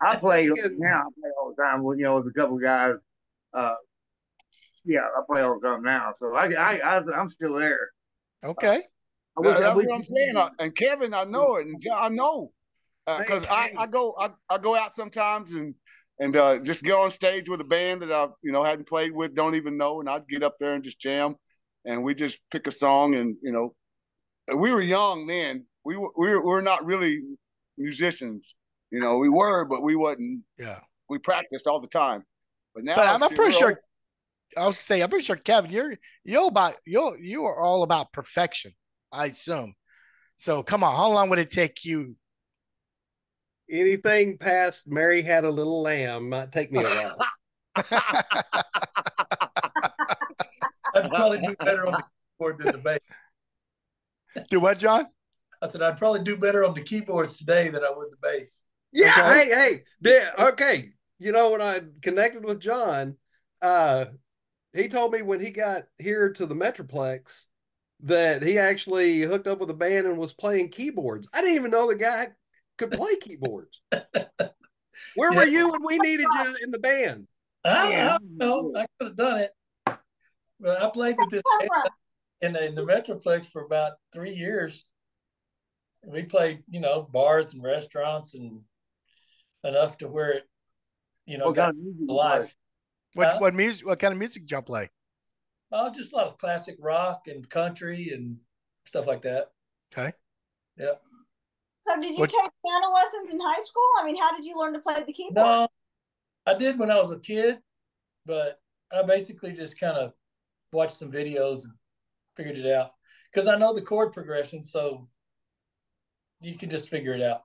I play now. I play all the time with with a couple of guys. Yeah, I play all the time now. So I'm still there. Okay. That's what I'm saying. And Kevin, I know it, and John, I know because I go out sometimes and just get on stage with a band that I hadn't played with, don't even know, and I'd get up there and just jam, and we just pick a song, and we were young then. We were not really musicians, we were, but we wasn't. Yeah. We practiced all the time, but now. But I'm pretty sure. I was gonna say, I'm pretty sure, Kevin, you are all about perfection, I assume. So come on, how long would it take you? Anything past Mary Had a Little Lamb might take me a while. I'd probably do better on the keyboard than the bass. Do what, John? I said I'd probably do better on the keyboards today than I would the bass. Yeah. Okay. Okay. When I connected with John, he told me when he got here to the Metroplex that he actually hooked up with a band and was playing keyboards. I didn't even know the guy could play keyboards. Where were you when we needed you in the band? I don't know. I could have done it. But I played with this band in the Metroplex for about 3 years. We played, bars and restaurants and enough to where it, got alive. What music? What kind of music did y'all play? Oh, just a lot of classic rock and country and stuff like that. Okay. Yeah. So did you take piano lessons in high school? I mean, how did you learn to play the keyboard? No, I did when I was a kid, but I basically just kind of watched some videos and figured it out. Because I know the chord progression, so you can just figure it out.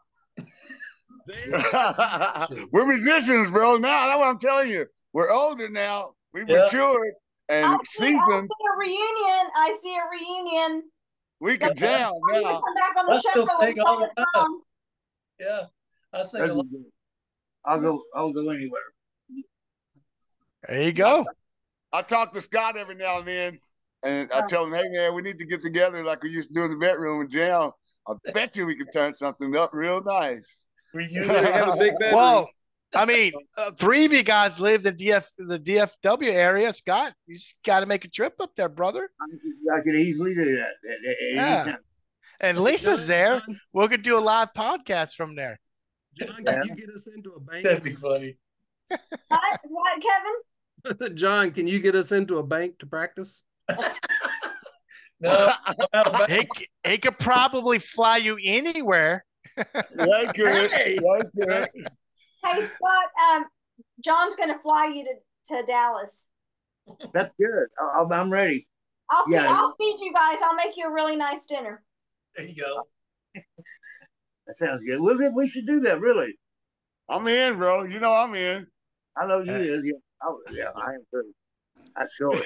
We're musicians, bro. Now that's what I'm telling you. We're older now. We've matured and seasoned. I see a reunion. We can jam now. Come back on the show and all the time. Yeah, I sing a lot. I'll go anywhere. There you go. I talk to Scott every now and then, and I tell him, "Hey man, we need to get together like we used to do in the bedroom and jam. I bet you we could turn something up real nice." You have a big bedroom. Well, I mean, 3 of you guys live in the DFW area. Scott, you just got to make a trip up there, brother. I could easily do that. Yeah. And Lisa's there. We could do a live podcast from there. John, can you get us into a bank? That'd be funny. What, Kevin? John, can you get us into a bank to practice? No. He could probably fly you anywhere. Yeah, good. Hey. Hey, Scott, John's going to fly you to Dallas. That's good. I'm ready. I'll feed you guys. I'll make you a really nice dinner. There you go. That sounds good. Well, we should do that, really. I'm in, bro. You know I'm in. I know you is. Yeah, I am too. I sure.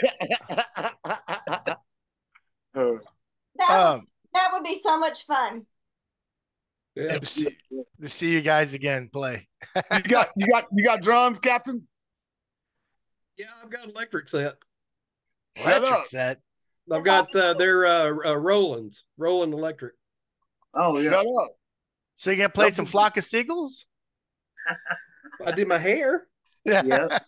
That would be so much fun. Yeah. To see you guys again play. You got drums, Captain? Yeah, I've got an electric set. Electric set. I've got their Roland electric. Oh yeah. Shut up. So you can play some Flock of Seagulls? I did my hair. Yeah.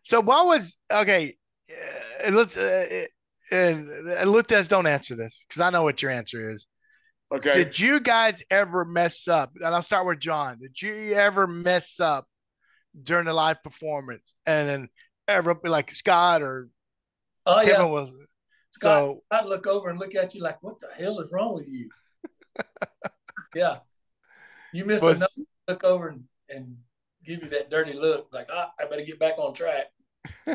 So what was let's Luthez, don't answer this because I know what your answer is. Okay. Did you guys ever mess up? And I'll start with John. Did you ever mess up during the live performance? And then ever be like Scott or Kevin was Scott, so I'd look over and look at you like, what the hell is wrong with you? Yeah. You miss enough to look over and give you that dirty look, like, I better get back on track. Do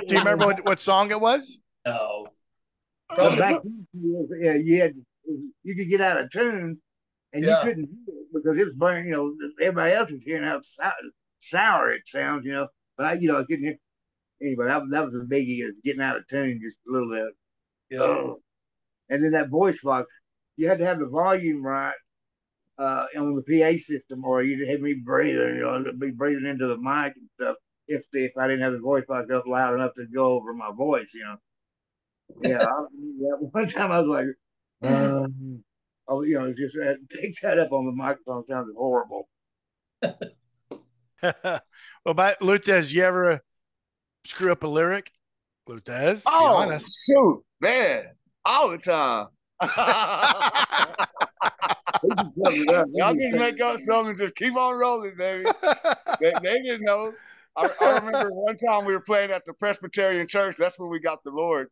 you remember what song it was? No. Probably. Back then, you could get out of tune and you couldn't do it because it was burning, everybody else was hearing how sour it sounds, but I couldn't hear. Anyway, that was a biggie, getting out of tune just a little bit. Yeah. And then that voice box, you had to have the volume right on the PA system, or you'd have me breathing, be breathing into the mic and stuff. if I didn't have the voice box up loud enough to go over my voice, Yeah, one time I was like, oh, it just take that up on the microphone sounded horrible. Well, about Luthez, you ever screw up a lyric? Luthez, be Oh, honest. shoot, man, all the time. Y'all just make up something and just keep on rolling, baby. They didn't know. I remember one time we were playing at the Presbyterian church. That's when we got the Lord.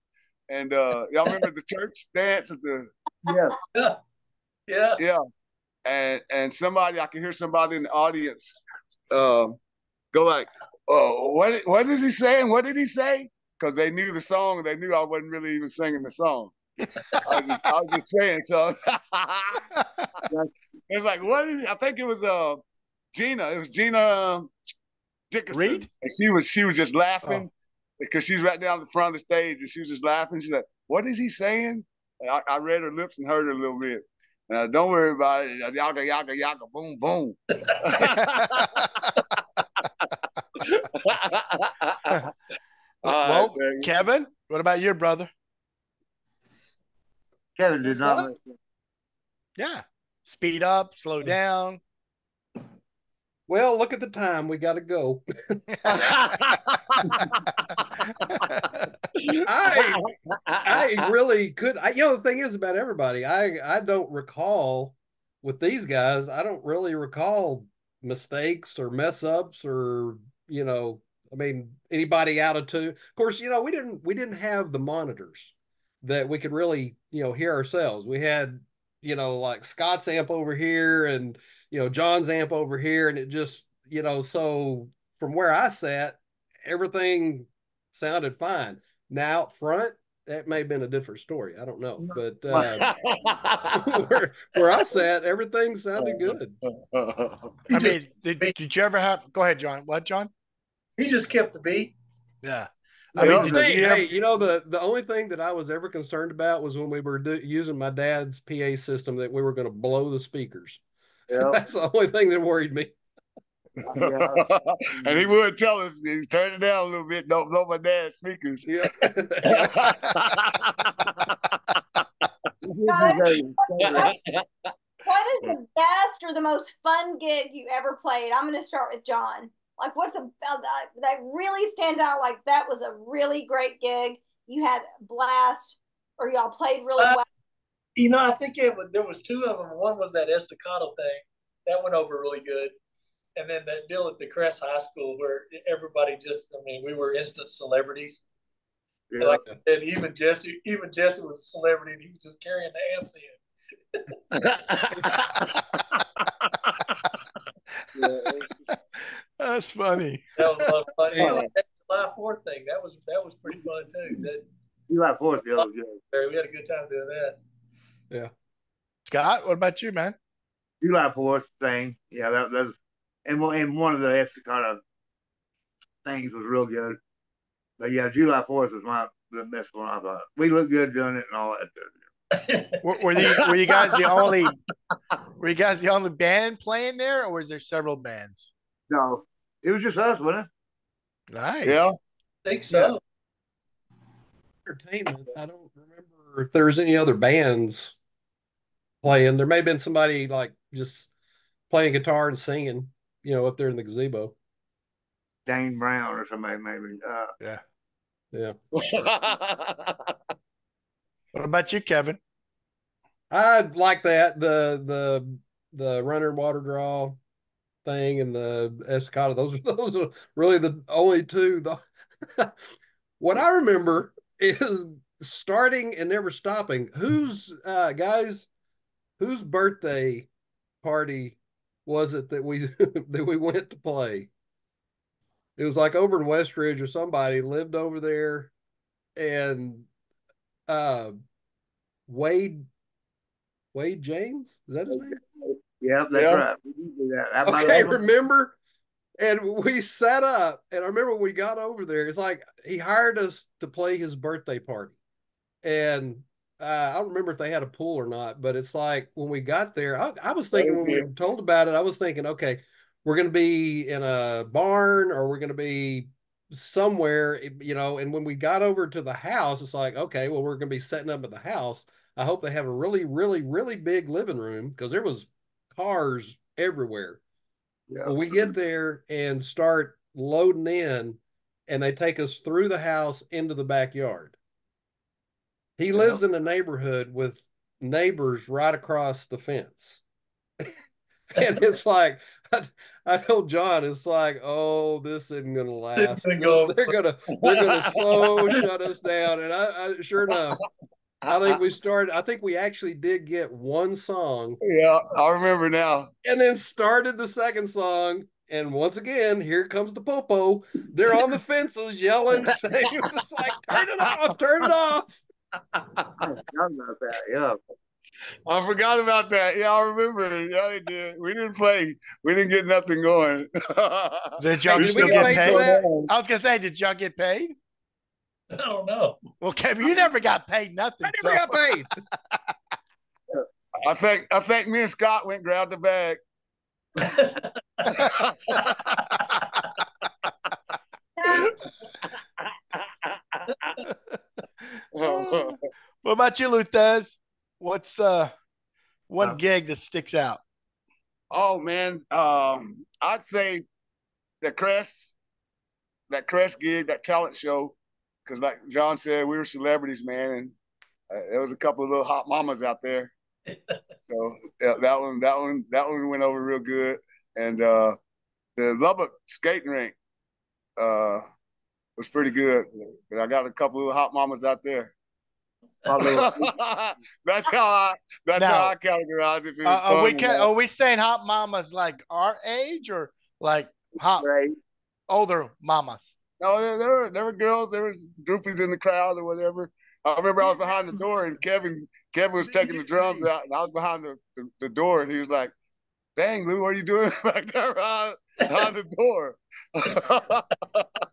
And y'all remember the church dance at the yeah. And somebody, I can hear somebody in the audience go like, "Oh, what is he saying? What did he say?" Because they knew the song. They knew I wasn't really even singing the song. I was just saying so. It's like, what is it? I think it was Gina. It was Gina Dickerson. Reed? And she was just laughing because she's right down the front of the stage and she was just laughing. She's like, what is he saying? And I read her lips and heard her a little bit. Don't worry about it. Yaga, yaga, yaga, boom, boom. Well, Kevin, what about your brother? Kevin did not. Yeah. Speed up, slow down. Well, look at the time. We got to go. I really could. The thing is about everybody, I don't recall with these guys, I don't really recall mistakes or mess ups or, anybody out of tune. Of course, we didn't have the monitors that we could really, hear ourselves. We had, like Scott's amp over here and, John's amp over here. And it just, so from where I sat, everything sounded fine. Now up front, that may have been a different story. I don't know. But where I sat, everything sounded good. Did you ever have, go ahead, John. What, John? He just kept the beat. Yeah. The only thing that I was ever concerned about was when we were using my dad's PA system that we were going to blow the speakers. Yep. That's the only thing that worried me. And he would tell us, he turn it down a little bit, don't blow my dad's speakers. Yeah. What is the best or the most fun gig you ever played? I'm going to start with John. Like, what's that really stand out? Like, that was a really great gig. You had a blast, or y'all played really well. I think there was two of them. One was that estacado thing that went over really good, and then that deal at the Crest High School where everybody we were instant celebrities. Yeah. And even Jesse was a celebrity, and he was just carrying the amps in. That's funny. That was a lot of fun. That July 4th thing, that was pretty fun too. July 4th, we had a good time doing that. Yeah. Scott, what about you, man? July 4th thing, yeah, that was, and one of the estacado things was real good. But yeah, July 4th was the best one I thought. We looked good doing it and all that. Were you guys the only band playing there, or was there several bands? No, it was just us, wasn't it? Nice. Yeah, I think so. Entertainment. I don't remember if there was any other bands playing. There may have been somebody like just playing guitar and singing, up there in the gazebo. Dane Brown or somebody maybe. Yeah. What about you, Kevin? I like that the runner water draw thing and the estacado. Those are really the only two. What I remember is starting and never stopping. Whose birthday party was it that we went to play? It was like over in Westridge or somebody lived over there, and Wade James, is that his name? Yeah, that's right. Okay, remember? And we set up, and I remember when we got over there, it's like he hired us to play his birthday party. And I don't remember if they had a pool or not, but it's like when we got there, I was thinking when we were told about it, I was thinking, okay, we're going to be in a barn or we're going to be somewhere, you know. And when we got over to the house, it's like, okay, well, we're going to be setting up at the house. I hope they have a really, really, really big living room because there was cars everywhere. Yeah. Well, we get there and start loading in, and they take us through the house into the backyard. He lives in a neighborhood with neighbors right across the fence. And it's like, I told John, it's like, oh, this isn't gonna last. They're gonna so shut us down. And I sure enough, I think we actually did get one song. Yeah, I remember now. And then started the second song. And once again, here comes the popo. They're on the fences yelling, saying, it's like, turn it off, turn it off. I forgot about that. Yeah. I forgot about that. Yeah, I remember. Yeah, they did. We didn't play. We didn't get nothing going. Did y'all still get paid? I was gonna say, did y'all get paid? I don't know. Well, Kevin, you never got paid nothing. I never got paid. I think me and Scott went and grabbed the bag. What about you, Luthez? What's one gig that sticks out? Oh man, I'd say that Crest gig, that talent show, because like John said, we were celebrities, man, and there was a couple of little hot mamas out there. So yeah, that one went over real good, and the Lubbock skating rink was pretty good. I got a couple of hot mamas out there. That's how I categorize it. Are we saying hot mamas like our age or like hot older mamas? No, there were girls, there were groupies in the crowd or whatever. I remember I was behind the door and Kevin was taking the drums out, and I was behind the door, and he was like, "Dang, Lou, what are you doing back there behind the door?"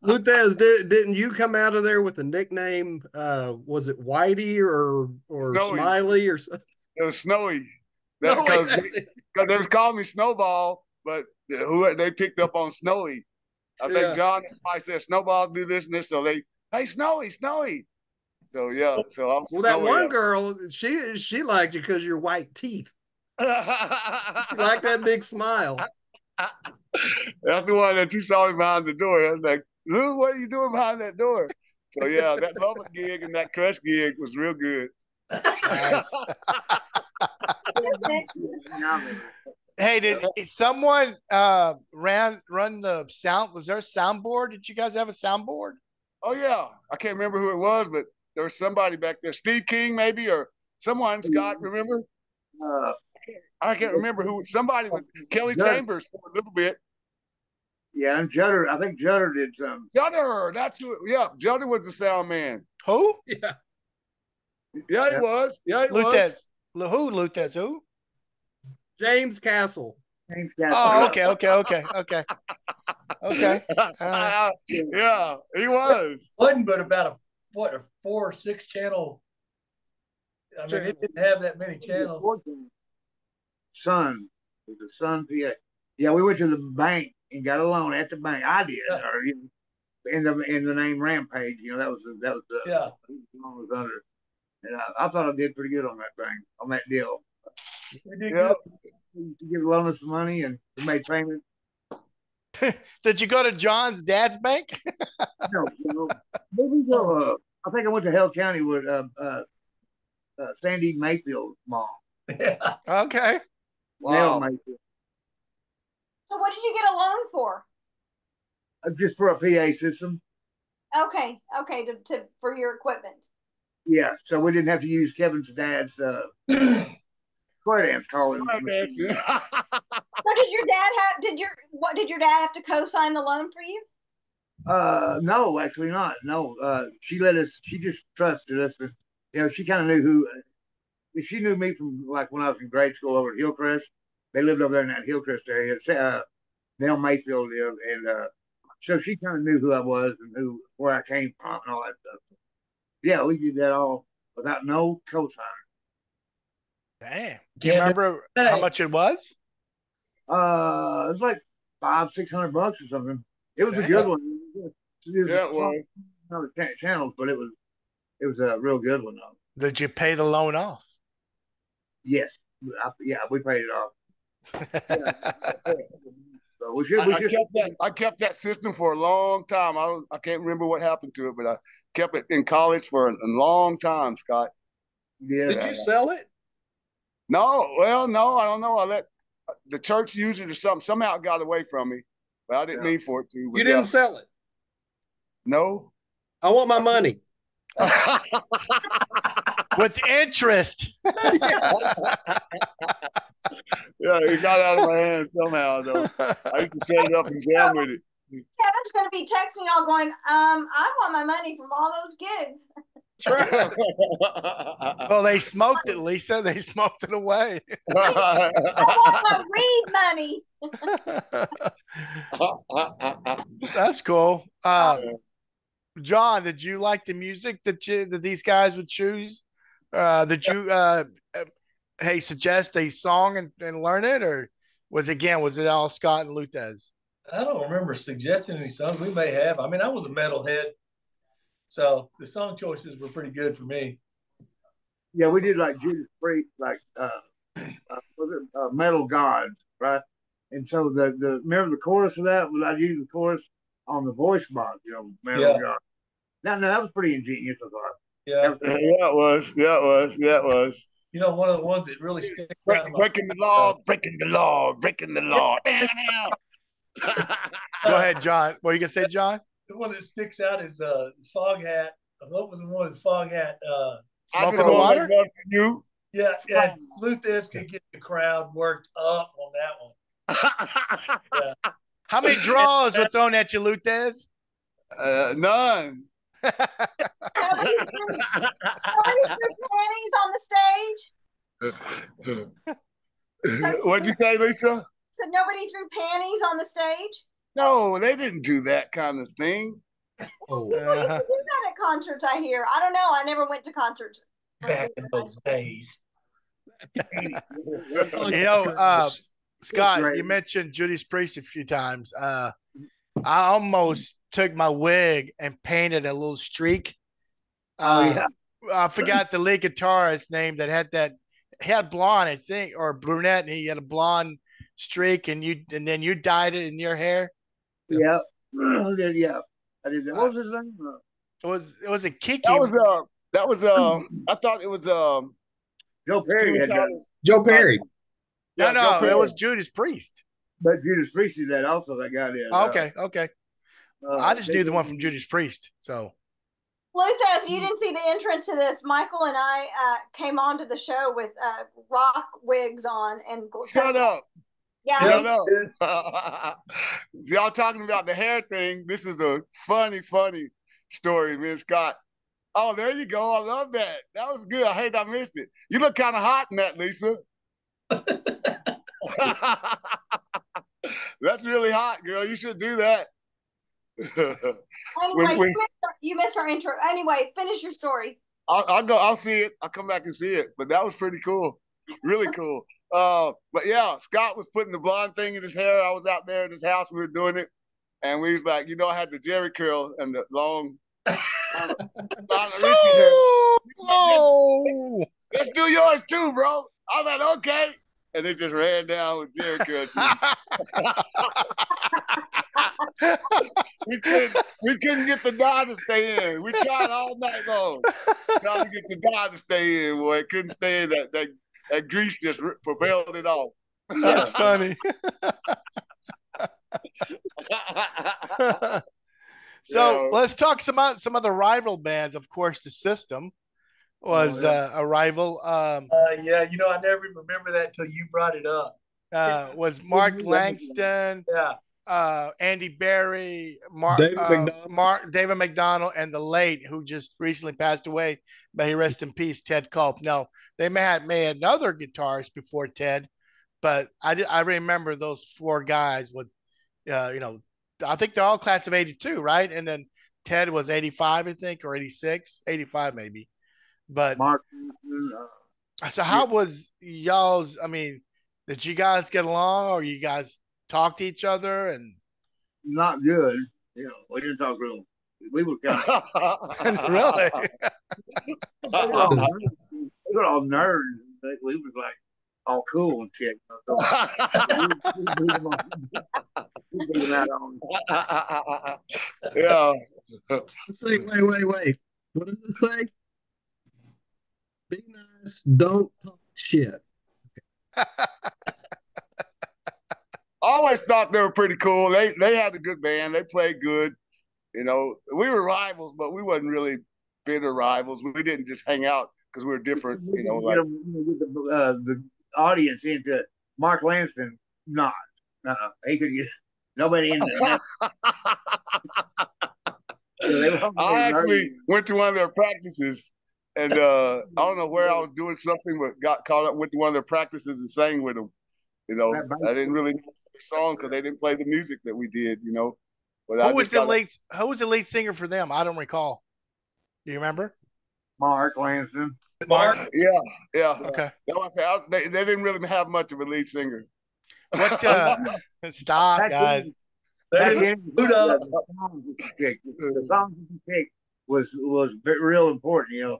Luthez, didn't you come out of there with a nickname? Was it Whitey or Snowy. Smiley or something? It was Snowy. Because they was calling me Snowball, but they picked up on Snowy. I think John and somebody said Snowball do this and this, so they, hey, Snowy. So yeah, so I'm. Well, that one girl, she liked you because your white teeth. She liked that big smile. That's the one that you saw me behind the door. I was like, Lou, what are you doing behind that door? So yeah, that Lubbock gig and that Crush gig was real good. Hey, did someone run the sound? Was there a soundboard? Did you guys have a soundboard? Oh yeah, I can't remember who it was, but there was somebody back there, Steve King maybe, or someone. Scott, remember? I can't remember who. Somebody with Kelly Chambers for a little bit. Yeah, and Judder. I think Judder did some. Judder, that's who. Yeah, Judder was the sound man. Who? Yeah. Yeah, he was. Yeah, he Luthez. was. Who? Luthez? Who? James Castle. Oh, okay. Yeah, he was. Wasn't but about a 4 or 6 channel. I mean, it didn't have that many channels. Sun, it was a Sun PA. Yeah, we went to the bank and got a loan at the bank. I did, or in the name Rampage. You know, that was the loan was under. And I thought I did pretty good on that thing, on that deal. We did good. You give loan us some money and we made payments. Did you go to John's dad's bank? No. Maybe go. I think I went to Hell County with Sandy Mayfield's mom. Yeah. Okay. Wow. So what did you get a loan for? Just for a PA system. Okay, to for your equipment. Yeah, so we didn't have to use Kevin's dad's square dance calling. So did your dad have to co-sign the loan for you? No, actually not. No, she just trusted us. You know, she kind of knew who. She knew me from like when I was in grade school over at Hillcrest. They lived over there in that Hillcrest area. Nell Mayfield lived, and so she kind of knew who I was and where I came from and all that stuff. Yeah, we did that all without no co-signer. Damn. Do you remember how much it was? It was like $500-600 or something. It was a good one. It was other channels, but it was a real good one though. Did you pay the loan off? Yes, we paid it off. So I kept that system for a long time. I can't remember what happened to it, but I kept it in college for a long time, Scott. Yeah. Did you sell it? No, well, no, I don't know. I let the church use it or something. Somehow it got away from me, but I didn't mean for it to. You didn't sell it? No. I want my money. With interest. Yeah, it got out of my hands somehow, though. I used to set it up and jam with it. Kevin's going to be texting y'all going, I want my money from all those gigs. That's right. Well, they smoked it, Lisa. They smoked it away. I want my weed money. That's cool. John, did you like the music that these guys would choose? Did you hey suggest a song and learn it, or was it all Scott and Luthez? I don't remember suggesting any songs. We may have. I mean, I was a metalhead, so the song choices were pretty good for me. Yeah, we did like Judas Priest, like Metal Gods, right? And so remember the chorus of that? I'd use the chorus on the voice box, Metal Gods. No, that was pretty ingenious, I thought. Yeah, it was. You know, one of the ones that really sticks out. Breaking the law. Go ahead, John. What are you gonna say, John? The one that sticks out is Fog Hat. What was the one with Fog Hat? I just want to make love to you. Yeah, Luthez could get the crowd worked up on that one. Yeah. How many draws were thrown at you, Luthez? None. Nobody threw panties on the stage? What'd you say, Lisa? So nobody threw panties on the stage? No, they didn't do that kind of thing. People used to do that at concerts, I hear. I don't know. I never went to concerts. Back in those days. Scott, you mentioned Judas Priest a few times. I almost took my wig and painted a little streak. I forgot the lead guitarist's name that had blonde, I think, or brunette, and he had a blonde streak, and then you dyed it in your hair. Yeah, I did. Yeah, I did that. What was his name? It was a Kiki. That was I thought it was Joe Perry. Joe Perry. Yeah, no, it was Judas Priest. But Judas Priest did that also. That guy did. Okay. I just knew the one from Judas Priest. So, Luthez, you didn't see the entrance to this. Michael and I came onto the show with rock wigs on and. Shut up. Yeah. Shut up. Y'all talking about the hair thing. This is a funny story, man, Scott. Oh, there you go. I love that. That was good. I hate I missed it. You look kind of hot in that, Lisa. That's really hot, girl. You should do that. Anyway, you missed our intro. Anyway, finish your story. I'll see it. I'll come back and see it. But that was pretty cool. Really cool. But yeah, Scott was putting the blonde thing in his hair. I was out there in his house. We were doing it. And we was like, I had the Jerry curl and the long Richie hair. Oh, let's do yours too, bro. I was like, okay. And they just ran down with Jerry curl. we couldn't get the dye to stay in. We tried all night long trying to get the dye to stay in. Boy, it couldn't stay in. That grease just propelled it off. That's funny. So let's talk some of the rival bands. Of course, the System was a rival. Yeah, I never even remember that until you brought it up. Was Mark Langston, Andy Berry, David McDonald, and the late, who just recently passed away, may he rest in peace, Ted Culp. No, they may have other guitarists before Ted, but I remember those four guys with, I think they're all class of 82, right? And then Ted was 85, I think, or 86, 85 maybe. But Mark, so how was y'all's? I mean, did you guys get along, or you guys talk to each other and not good. You know, we didn't talk real. We were kind of really? we were all nerds. We was like all cool and shit. So we beat out on. Yeah. Let's see. Wait. What does it say? Be nice. Don't talk shit. I always thought they were pretty cool. They had a good band. They played good. You know, we were rivals, but we wasn't really bitter rivals. We didn't just hang out because we were different. You know, like get the audience into Mark Lanston. Not, he could get nobody in there. I actually went to one of their practices, and I don't know where I was doing something, but got caught up. Went to one of their practices and sang with them. You know, I didn't really know the song because they didn't play the music that we did. You know, but Who was the lead singer for them? I don't recall. Do you remember? Mark Lanston. Mark. Yeah. Okay. They didn't really have much of a lead singer. What? Stop, guys. The songs you picked was real important. You know,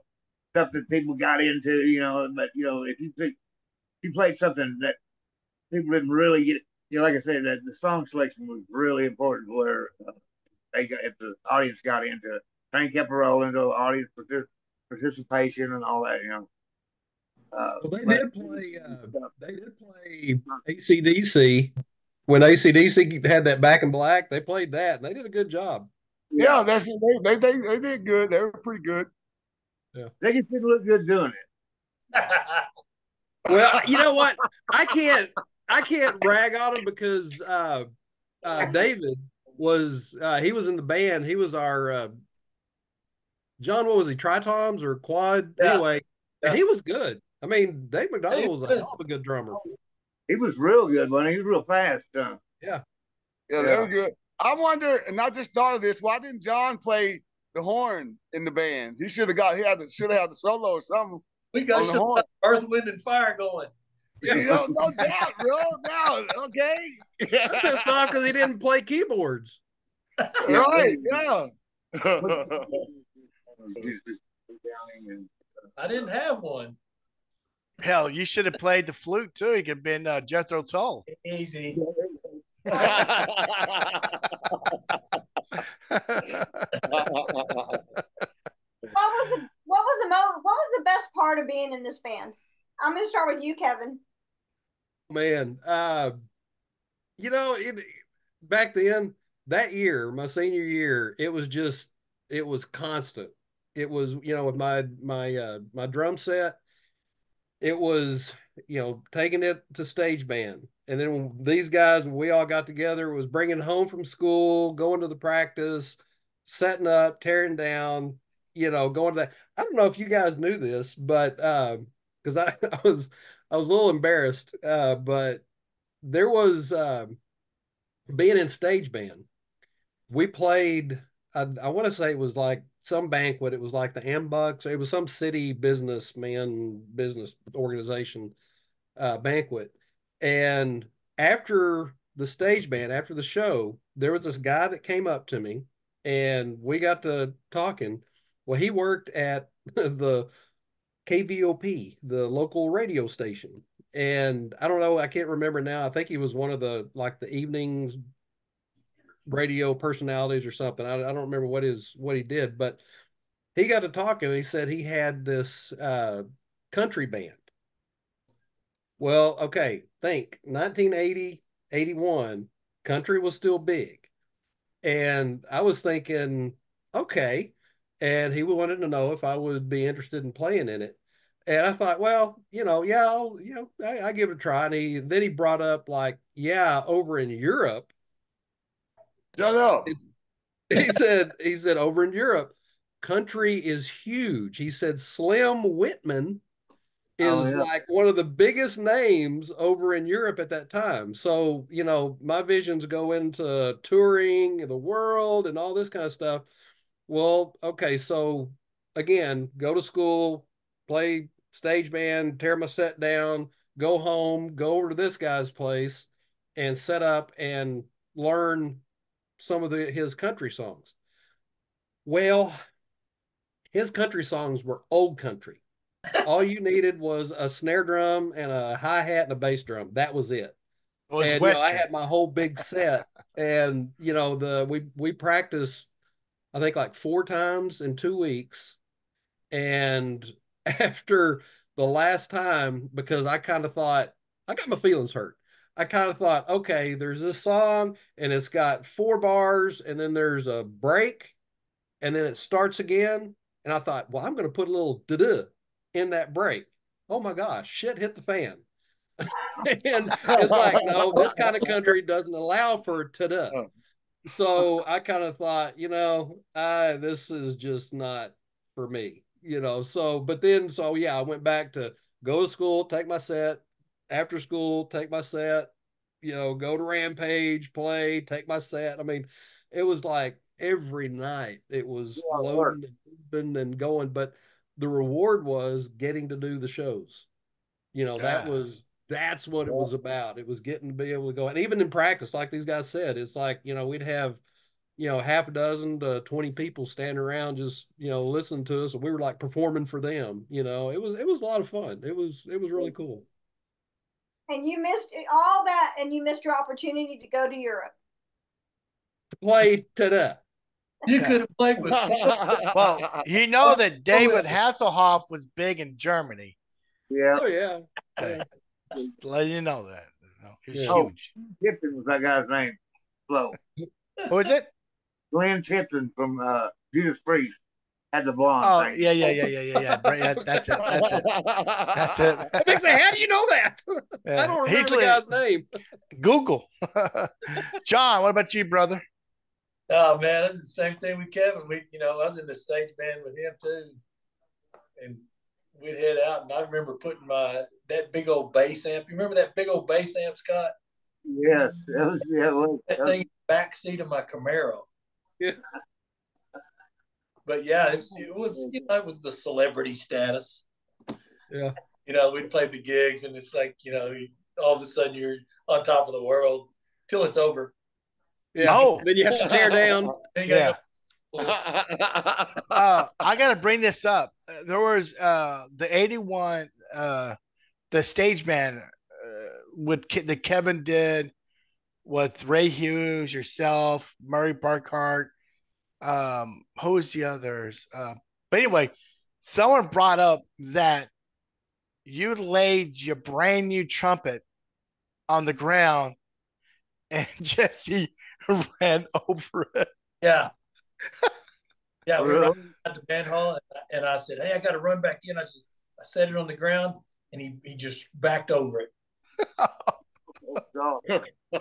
stuff that people got into. You know, but you know, if you played something that people didn't really get, you know, like I said, that the song selection was really important. Where if the audience got into it, train kept rolling, into audience participation and all that. You know. Well, they did play. They did play AC/DC when AC/DC had that Back in Black. They played that, and they did a good job. Yeah, they did good. They were pretty good. Yeah, they just didn't look good doing it. Well, you know what? I can't rag on them because David was he was in the band. He was our John. What was he? Tritoms or quad? Yeah. Anyway, and he was good. I mean, Dave McDonald was a hell of a good drummer. He was real good, man. He was real fast. Yeah, they were good. I wonder, and I just thought of this. Why didn't John play the horn in the band? He should have had the solo or something. We got some Earth, Wind, and Fire going. Yeah. No doubt, bro. No, okay. I'm pissed off because he didn't play keyboards. Right? Yeah. I didn't have one. Hell, you should have played the flute too. He could have been Jethro Tull. Easy. What was the best part of being in this band? I'm going to start with you, Kevin. Man, you know, back then, that year, my senior year, it was constant. It was, you know, with my drum set, it was, you know, taking it to stage band. And then when these guys, when we all got together, it was bringing home from school, going to the practice, setting up, tearing down, you know, going to that. I don't know if you guys knew this, but because I was a little embarrassed, but there was being in stage band. We played. I want to say it was like some banquet. It was like the Ambucks. It was some city business organization banquet. And after the stage band, after the show, there was this guy that came up to me, and we got to talking. Well, he worked at the KVOP, the local radio station. And I don't know, I can't remember now. I think he was one of the evenings radio personalities or something. I don't remember what he did, but he got to talking and he said he had this country band. Well, okay, think 1980, 81, country was still big. And I was thinking, okay. And he wanted to know if I would be interested in playing in it. And I thought, well, you know, yeah, I give it a try. And then he brought up like, yeah, over in Europe. Shut up. He said over in Europe, country is huge. He said Slim Whitman is like one of the biggest names over in Europe at that time. So, you know, my visions go into touring the world and all this kind of stuff. Well, okay, so again, go to school, play stage band, tear my set down, go home, go over to this guy's place, and set up and learn some of his country songs. Well, his country songs were old country. All you needed was a snare drum and a hi-hat and a bass drum. That was it. It was And Western. I had my whole big set, and we practiced, I think, like 4 times in 2 weeks. And after the last time, because I kind of thought, I got my feelings hurt. I kind of thought, okay, there's this song and it's got 4 bars and then there's a break and then it starts again. And I thought, well, I'm going to put a little da-da in that break. Oh my gosh, shit hit the fan. And it's like, no, this kind of country doesn't allow for ta-da. So I kind of thought, this is just not for me, so yeah, I went back to go to school, take my set, after school, take my set, go to Rampage, play, take my set. I mean, it was like every night it was loading and and going, but the reward was getting to do the shows. That's what it was about. It was getting to be able to go. And even in practice, like these guys said, it's like, we'd have, half a dozen to 20 people standing around just, listening to us. And we were like performing for them. It was a lot of fun. It was really cool. And you missed all that, and you missed your opportunity to go to Europe. To play ta-da. You could have played with. Well, that David Hasselhoff was big in Germany. Yeah. Oh, yeah. Okay. Let you know that. He was huge. Tipton was that guy's name. Flo. Who is it? Glenn Tipton from Judas Priest had the blonde. Oh, thing. Yeah, that's it. I think, how do you know that? I don't remember the guy's name. Google. John, what about you, brother? Oh man, it's the same thing with Kevin. I was in the stage band with him too, and we'd head out. And I remember putting that big old bass amp. You remember that big old bass amp, Scott? Yes, that thing in the back seat of my Camaro. Yeah. But yeah, it was the celebrity status. Yeah. We'd play the gigs, and it's like, all of a sudden you're on top of the world till it's over. Yeah. Oh, then you have to tear down. Yeah. I got to bring this up. There was the 81, the stage band that Kevin did with Ray Hughes, yourself, Murray Barkhart. Who's the others? But anyway, someone brought up that you laid your brand new trumpet on the ground and Jesse ran over it. Yeah. Yeah, we were at the band hall, and I said, "Hey, I got to run back in." I set it on the ground, and he just backed over it.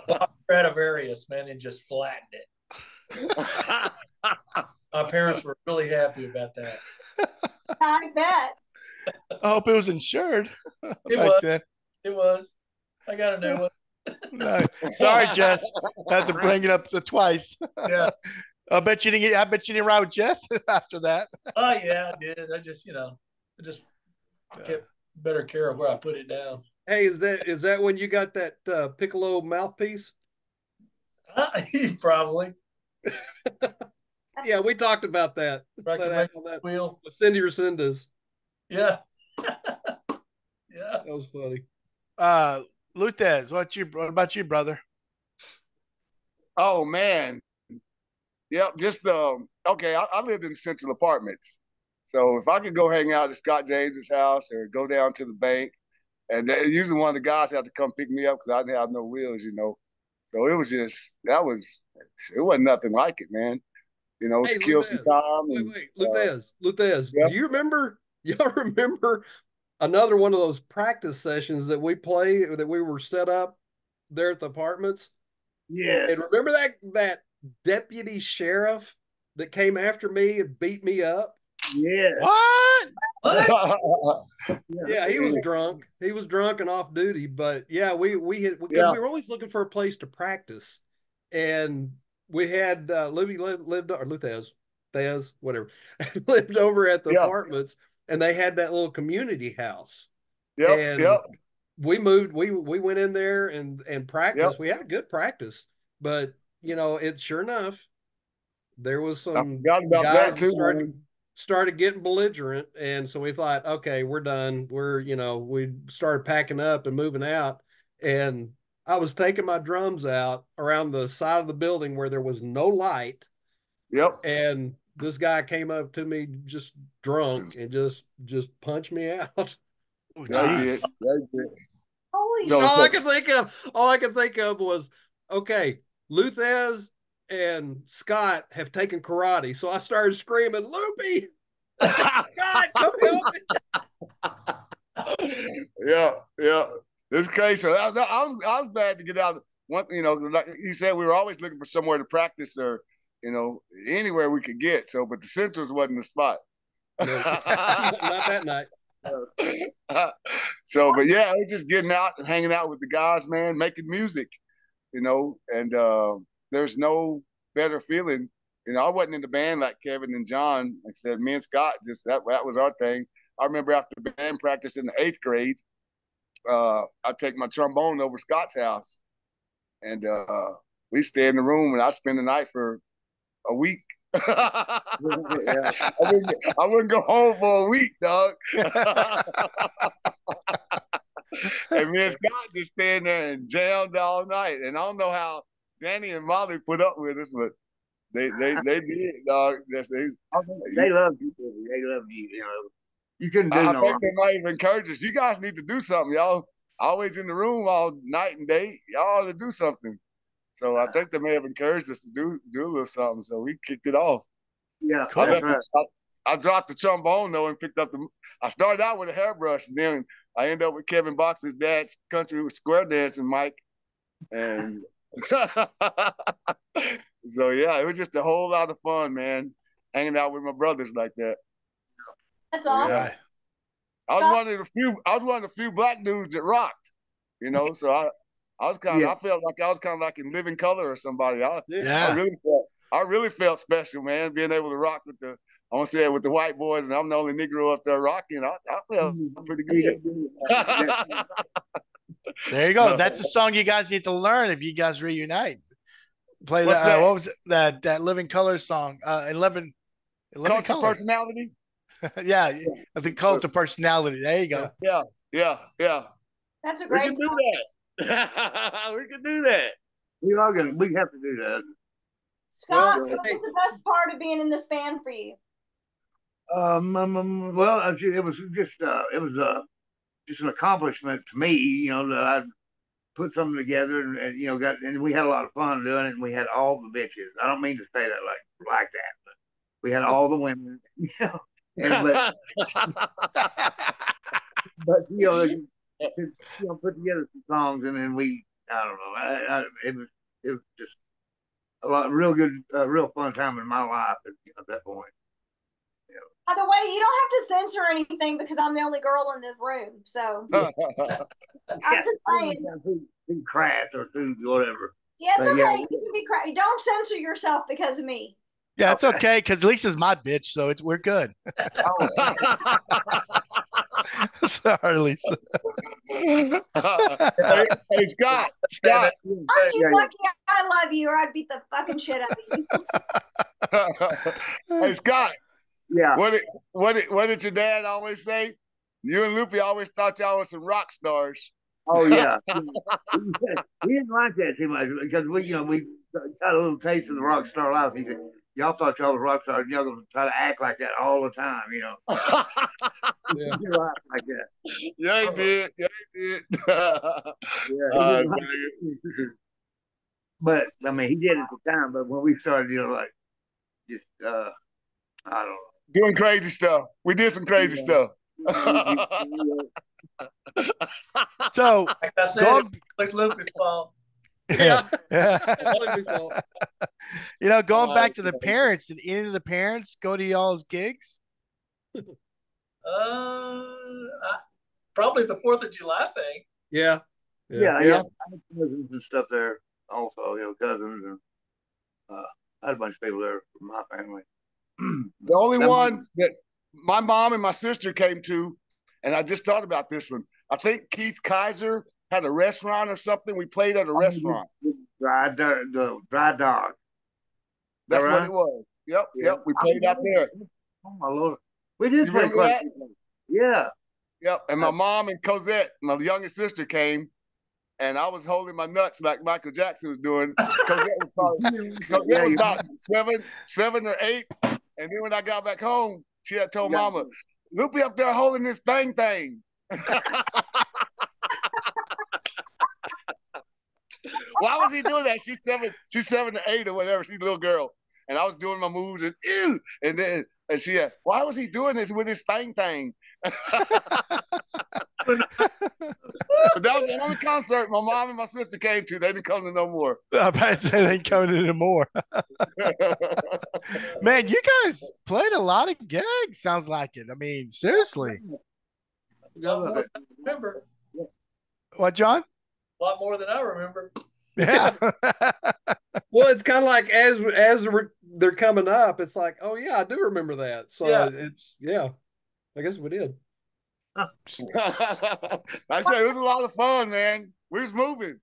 Bob Stradivarius, man, and just flattened it. My parents were really happy about that. I bet. I hope it was insured. It was. I got a new one. No. Sorry, Jess. I had to bring it up twice. Yeah. I bet you didn't ride with Jess after that. Oh yeah, I did. I just kept better care of where I put it down. Hey, is that when you got that piccolo mouthpiece? Probably. Yeah, we talked about that. Right, that wheel. Cindy Resendez. Yeah. Yeah. That was funny. Luthez, what about you, brother? Oh man. Yep, just okay, I lived in Central Apartments. So if I could go hang out at Scott James's house or go down to the bank, and usually one of the guys had to come pick me up because I didn't have no wheels, So it was just it wasn't nothing like it, man. Hey, to kill some time. Wait, Luthez. Yep. Do you remember? Y'all remember another one of those practice sessions that we were set up there at the apartments? Yeah. And remember that deputy sheriff that came after me and beat me up? Yeah. What? Yeah, he was drunk. He was drunk and off duty. But yeah, we were always looking for a place to practice, and we had Luthez, whatever, lived over at the apartments, and they had that little community house. Yep. we moved. We went in there and practiced. Yep. We had a good practice, but it's sure enough, there was I some forgot about guys that that too, man. started getting belligerent, and so we thought, okay, we're done. We started packing up and moving out, and I was taking my drums out around the side of the building where there was no light, Yep. and this guy came up to me just drunk and just punched me out. Oh, Yeah, he geez. did. Yeah, he did. Holy So- shit. All I could think of was, okay, Luthez and Scott have taken karate, so I started screaming, "Loopy, God, come help me!" Yeah, yeah. It's crazy. So I was glad to get out. One, like he said, we were always looking for somewhere to practice, or anywhere we could get. So, but the Centrals wasn't the spot. No, not that night. So, but yeah, I was just getting out and hanging out with the guys, man, making music, and there's no better feeling. I wasn't in the band like Kevin and John. Like I said, me and Scott, just that was our thing. I remember after band practice in the 8th grade, I'd take my trombone over Scott's house, and we stay in the room, and I'd spend the night for a week. I wouldn't go home for a week, dog. And me and Scott just staying there and jammed all night. And I don't know how Danny and Molly put up with us, but they did, dog. They love you. They love you. You couldn't do I no think wrong. they might have encouraged us. You guys need to do something, y'all. Always in the room all night and day. Y'all ought to do something. So I think they may have encouraged us to do a little something. So we kicked it off. Yeah, Cool. that's right. I dropped the trombone though and picked up I started out with a hairbrush, and then I ended up with Kevin Box's dad's country square dancing mic, and so yeah, it was just a whole lot of fun, man, hanging out with my brothers like that. That's awesome. Yeah. I was one of the few black dudes that rocked, So I was kind of I felt like I was kind of like in living color or somebody. I Yeah. really felt special, man, being able to rock with the white boys, and I'm the only Negro up there rocking. I felt pretty good. There you go. That's a song you guys need to learn if you guys reunite. Play What's that. that? What was it? That Living Colors song? 11 Culture Colors. personality. Yeah, the cult of personality. There you go. Yeah. That's a We great can do that. We can do that. We have to do that. Scott, Well, what was the best part of being in this band for you? Well, actually, it was just an accomplishment to me, that I put something together and we had a lot of fun doing it, and we had all the bitches. I don't mean to say that like that, but we had all the women, but put together some songs, and then I don't know, it was just real good, real fun time in my life at that point. By the way, you don't have to censor anything because I'm the only girl in this room. So I'm just saying. Too crass or too whatever. Yeah, it's okay. You can be crass. Don't censor yourself because of me. Yeah, it's okay because Lisa's my bitch, so we're good. Sorry, Lisa. Hey, Scott. Aren't you lucky I love you, or I'd beat the fucking shit out of you? Hey, Scott. Yeah. What did your dad always say? You and Loopy always thought y'all were some rock stars. Oh yeah. He didn't like that too much because we got a little taste of the rock star life. He said, y'all thought y'all was rock stars, and y'all gonna try to act like that all the time, Yeah. Like that. Yeah, he did. But I mean, he did it at the time. But when we started, just I don't know, doing crazy stuff. We did some crazy stuff. So, like I said, it's Lucas' fault. Yeah. Going back to the parents, did any of the parents go to y'all's gigs? Probably the 4th of July thing. Yeah. I had cousins and stuff there also, cousins, and I had a bunch of people there from my family. The only one that my mom and my sister came to, and I just thought about this one, I think Keith Kaiser had a restaurant or something. We played at a restaurant. The dry dog. That's right? what it was. Yep, Yeah. yep. We played out there. Oh my Lord. We did You play remember quite that? a few times. Yeah. Yep. And my mom and Cosette, my youngest sister, came, and I was holding my nuts like Michael Jackson was doing. Cosette was about 7 or 8. And then when I got back home, she had told Mama, Loopy up there holding this thing. Why was he doing that? She's 7 or 8 or whatever. She's a little girl. And I was doing my moves and ew. And she had, why was he doing this with his thing? But that was the only concert my mom and my sister came to. They didn't come to no more. I bet they ain't coming to no more. Man, you guys played a lot of gigs, sounds like it. I mean, seriously. Remember. What, John? A lot more than I remember. Yeah. Well, it's kind of like as they're coming up, it's like, oh yeah, I do remember that. So I guess we did. Like I said, it was a lot of fun, man. We was moving.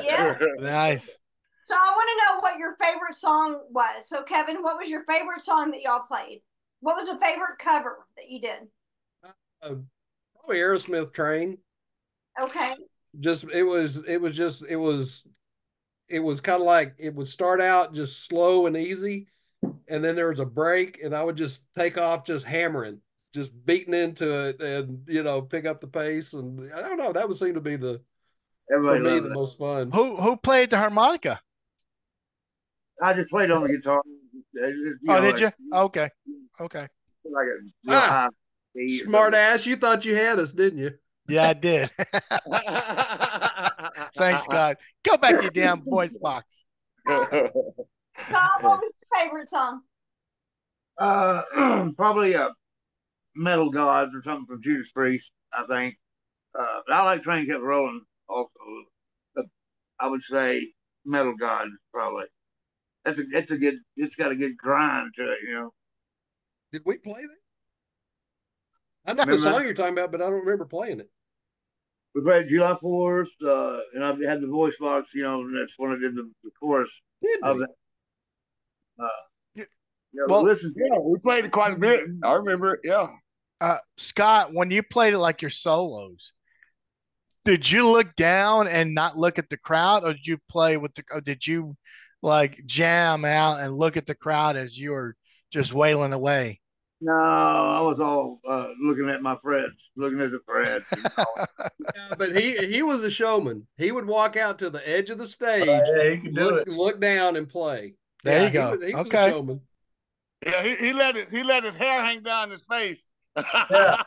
Yeah. Nice. So I want to know what your favorite song was. So Kevin, what was your favorite song that y'all played? What was your favorite cover that you did? Probably Aerosmith Train. Okay. It was kind of like it would start out just slow and easy, and then there was a break, and I would just take off just hammering, just beating into it, and pick up the pace. And I don't know, that would seem to be the most fun. Who played the harmonica? I just played on the guitar. Did you? Okay. Like a smart ass, you thought you had us, didn't you? Yeah, I did. Thanks, God. Go back to your damn voice box. Scott, what was your favorite song? Probably Metal Gods or something from Judas Priest, I think. I like Train Kept Rolling also. I would say Metal Gods probably. It's got a good grind to it, Did we play that? I know the song you're talking about, but I don't remember playing it. We played July 4th, and I had the voice box, and that's when I did the chorus of that. We played it quite a bit. I remember it, yeah. Scott, when you played it like your solos, did you look down and not look at the crowd, or did you play with or did you like jam out and look at the crowd as you were just wailing away? No, I was all looking at my frets, looking at the frets. Yeah, but he was a showman. He would walk out to the edge of the stage, he could look down and play. There you go. He was a showman. Yeah, he let his hair hang down his face. Yeah.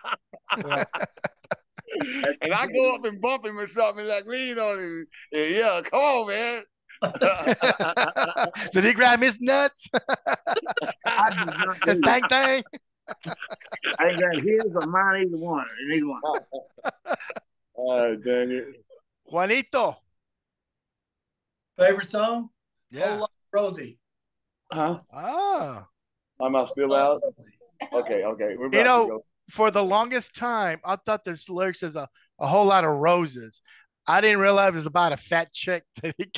And I go up and bump him or something, like lean on him. Yeah, come on, man. Did he grab his nuts? His dang thing. I ain't got his or mine, either one. Neither one. Oh, dang it. Juanito. Favorite song? Yeah. Whole Lot of Rosie. Huh? Ah. I'm not still out. Okay. We're about to go. For the longest time, I thought this lyrics is a whole lot of roses. I didn't realize it was about a fat chick that he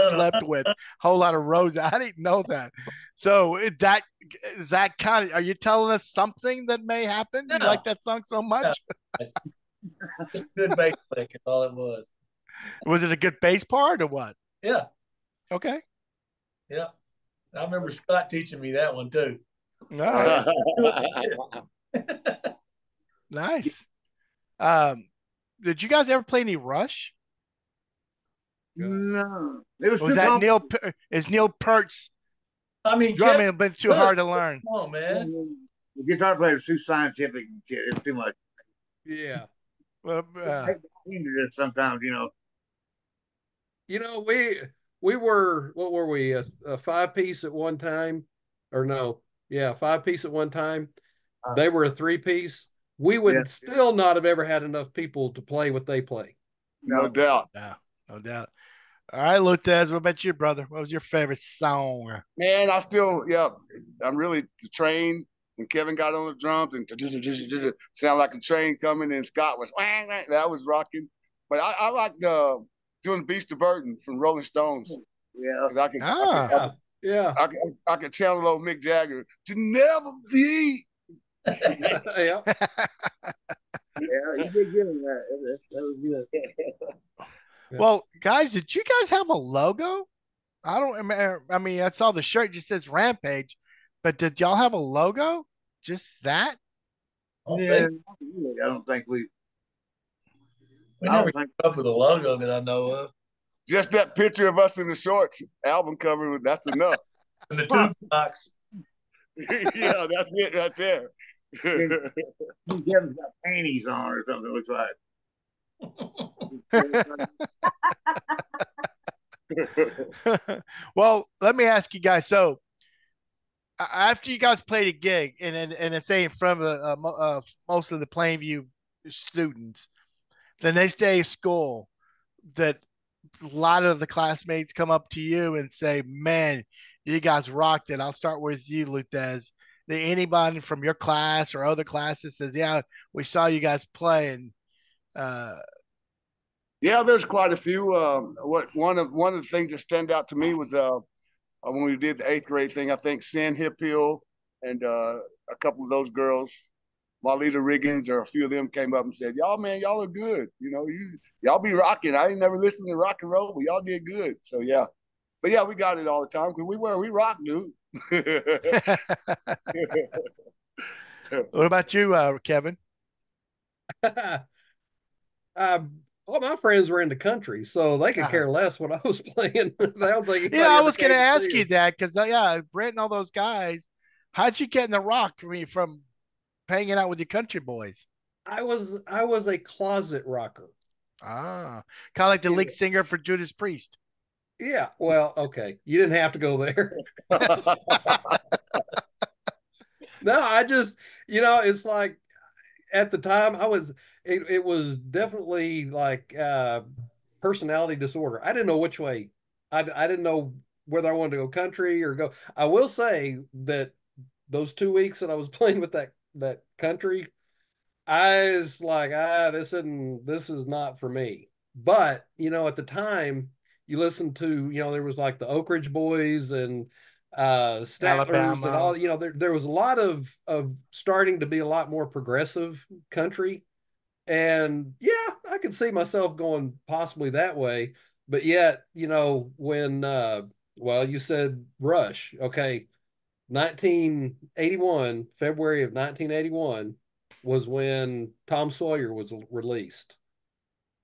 slept with. Whole lot of roses. I didn't know that. So is that kind of? Are you telling us something that may happen? No. You like that song so much? No. Just good bass lick is all it was. Was it a good bass part or what? Yeah. Okay. Yeah. I remember Scott teaching me that one too. All right. Nice. Did you guys ever play any Rush? No. It was that Neil? Is Neil Peart's? I mean, drumming a bit too hard to learn. Come on, man. The guitar player is too scientific. It's too much. Yeah. Well, sometimes, we were, what were we, a 5-piece at one time, or no? Yeah, 5-piece at one time. They were a 3-piece. We would still not have ever had enough people to play what they play. No doubt. No doubt. All right, Luthez, what about you, brother? What was your favorite song? Man, I'm really the Train. when Kevin got on the drums and sound like a train coming, and Scott was that was rocking. But I like doing Beast of Burden from Rolling Stones. Yeah. I could channel old Mick Jagger to never be. Yeah. Yeah, you did good on that. That was good. Well, guys, did you guys have a logo? I don't remember. I mean, I saw the shirt just says Rampage, but did y'all have a logo? Just that? Yeah, I don't think we never came up with a logo that I know of. Just that picture of us in the shorts, album cover, that's enough. And the tube box. Yeah, that's it right there. Kevin's got panties on or something, it looks like. Well, let me ask you guys. So, after you guys played a gig and it's in front of most of the Plainview students, the next day of school, that a lot of the classmates come up to you and say, "Man, you guys rocked it." I'll start with you, Luthez. Anybody from your class or other classes says, "Yeah, we saw you guys play," and yeah, there's quite a few. One of the things that stand out to me was when we did the 8th grade thing. I think Sin Hip Hill and a couple of those girls, Marlita Riggins, or a few of them came up and said, "Y'all, man, y'all are good. You know, y'all be rocking. I ain't never listened to rock and roll, but y'all did good." So yeah, but yeah, we got it all the time because we rock, dude. What about you, Kevin? All my friends were in the country, so they could care less what I was playing. I don't think I was going to ask you that because Brent and all those guys. How'd you get in the rock from hanging out with your country boys? I was a closet rocker. Kind of like the lead singer for Judas Priest. Yeah, well, okay, you didn't have to go there. No, I just, it's like at the time it was definitely like personality disorder. I didn't know which way. I didn't know whether I wanted to go country or go. I will say that those 2 weeks that I was playing with that country, I was like, this is not for me. But at the time, you listen to, there was like the Oak Ridge Boys and Statler's and all, there was a lot of starting to be a lot more progressive country. And yeah, I could see myself going possibly that way. But yet, when, well, you said Rush, okay, 1981, February of 1981 was when Tom Sawyer was released.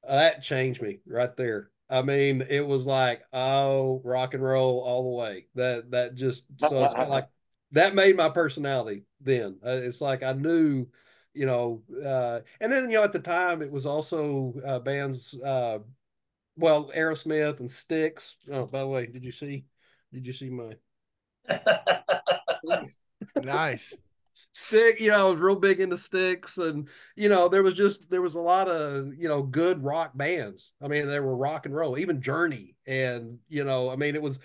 That changed me right there. I mean, it was like, oh, rock and roll all the way. That just, so it's kind of like that made my personality then. It's like I knew, and then at the time it was also bands, well, Aerosmith and Styx. Oh, by the way, did you see my nice Stick? I was real big into Styx, and there was a lot of good rock bands. I mean, they were rock and roll, even Journey, and I mean, it was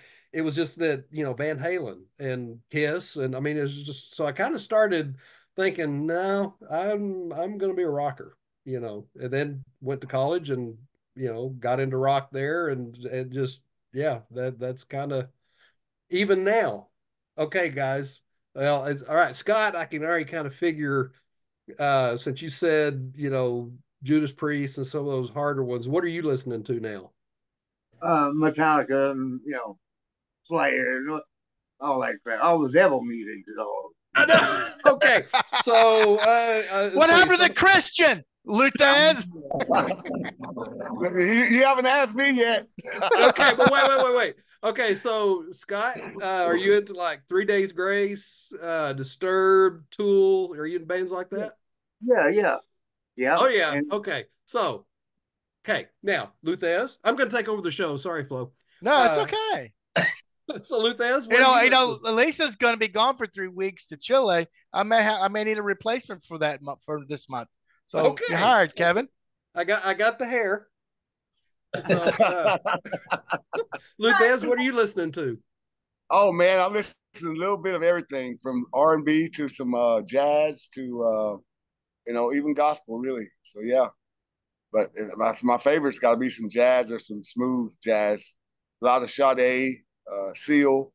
just that Van Halen and Kiss, and I mean, it was just, so I kind of started thinking, no, I'm going to be a rocker, and then went to college and got into rock there, and just that's kind of even now. Okay, guys. Well, all right, Scott, I can already kind of figure, since you said, Judas Priest and some of those harder ones, what are you listening to now? Metallica and, Slayer, all that crap. All the devil music is all. I know. Okay. So, what happened to the Christian, Luthez? You haven't asked me yet. Okay, but wait. Okay, so Scott, are you into like 3 Days Grace, Disturbed, Tool? Are you in bands like that? Yeah. Oh yeah. Okay. So, okay, now Luthez, I'm going to take over the show. Sorry, Flo. No, it's okay. So Luthez, Lisa's going to be gone for 3 weeks to Chile. I may need a replacement for that for this month. So okay. You're hired, Kevin. I got the hair. So, Luthez, what are you listening to? Oh man, I'm listening to a little bit of everything from R&B to some jazz to even gospel, really. So yeah, but my favorite's got to be some jazz or some smooth jazz. A lot of Sade, Seal.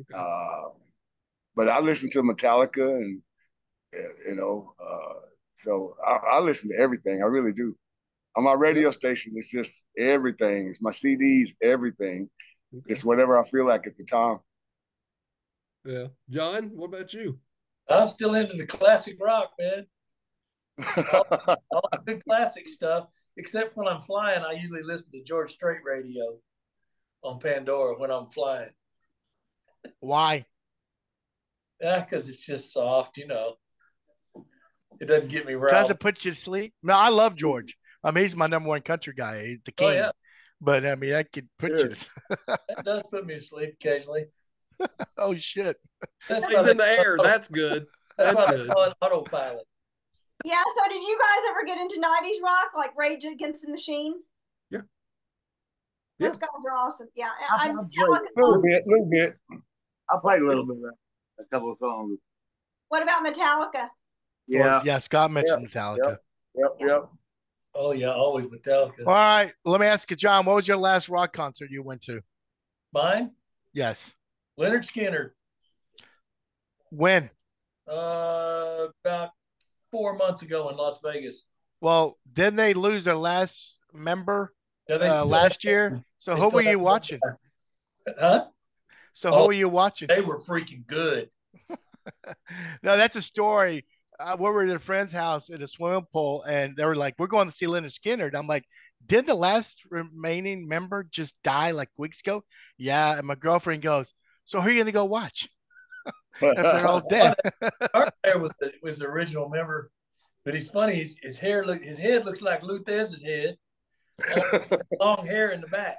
But I listen to Metallica and so I listen to everything. I really do. On my radio station, it's just everything. It's my CDs, everything. Just whatever I feel like at the time. Yeah. John, what about you? I'm still into the classic rock, man. All the good classic stuff, except when I'm flying, I usually listen to George Strait radio on Pandora when I'm flying. Why? Yeah, because it's just soft, It doesn't get me riled. Tries to put you to sleep. No, I love George. I mean, he's my number one country guy, he's the king. Oh, yeah. But I mean, that could put you to sleep. That does put me to sleep occasionally. Oh shit. He's in the air. That's good. That's why they call it autopilot. Yeah, so did you guys ever get into 90s rock, like Rage Against the Machine? Yeah. Those guys are awesome. Yeah. A little bit. I played a little bit of that, a couple of songs. What about Metallica? Yeah. Well, yeah, Scott mentioned Metallica. Yep. Oh, yeah, always Metallica. All right, let me ask you, John, what was your last rock concert you went to? Mine? Yes. Leonard Skinner. When? About 4 months ago in Las Vegas. Well, didn't they lose their last member last year? So who were you watching? Huh? So who were you watching? They were freaking good. No, that's a story. We were at a friend's house at a swimming pool, and they were like, "We're going to see Leonard Skinner." And I'm like, "Did the last remaining member just die like weeks ago?" Yeah, and my girlfriend goes, "So who are you gonna go watch?" If they're all dead. Our hair was the original member, but he's funny. His head looks like Luthez's head. Long hair in the back.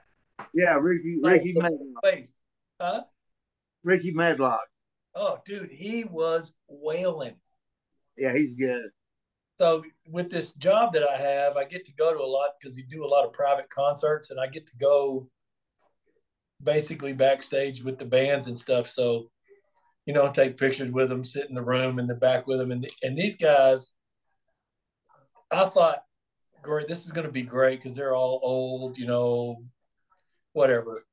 Yeah, Ricky Medlock. Huh? Ricky Medlock. Oh, dude, he was wailing. Yeah, he's good. So with this job that I have, I get to go to a lot because you do a lot of private concerts, and I get to go basically backstage with the bands and stuff. So, take pictures with them, sit in the room in the back with them. And these guys, I thought, great, this is going to be great because they're all old, whatever.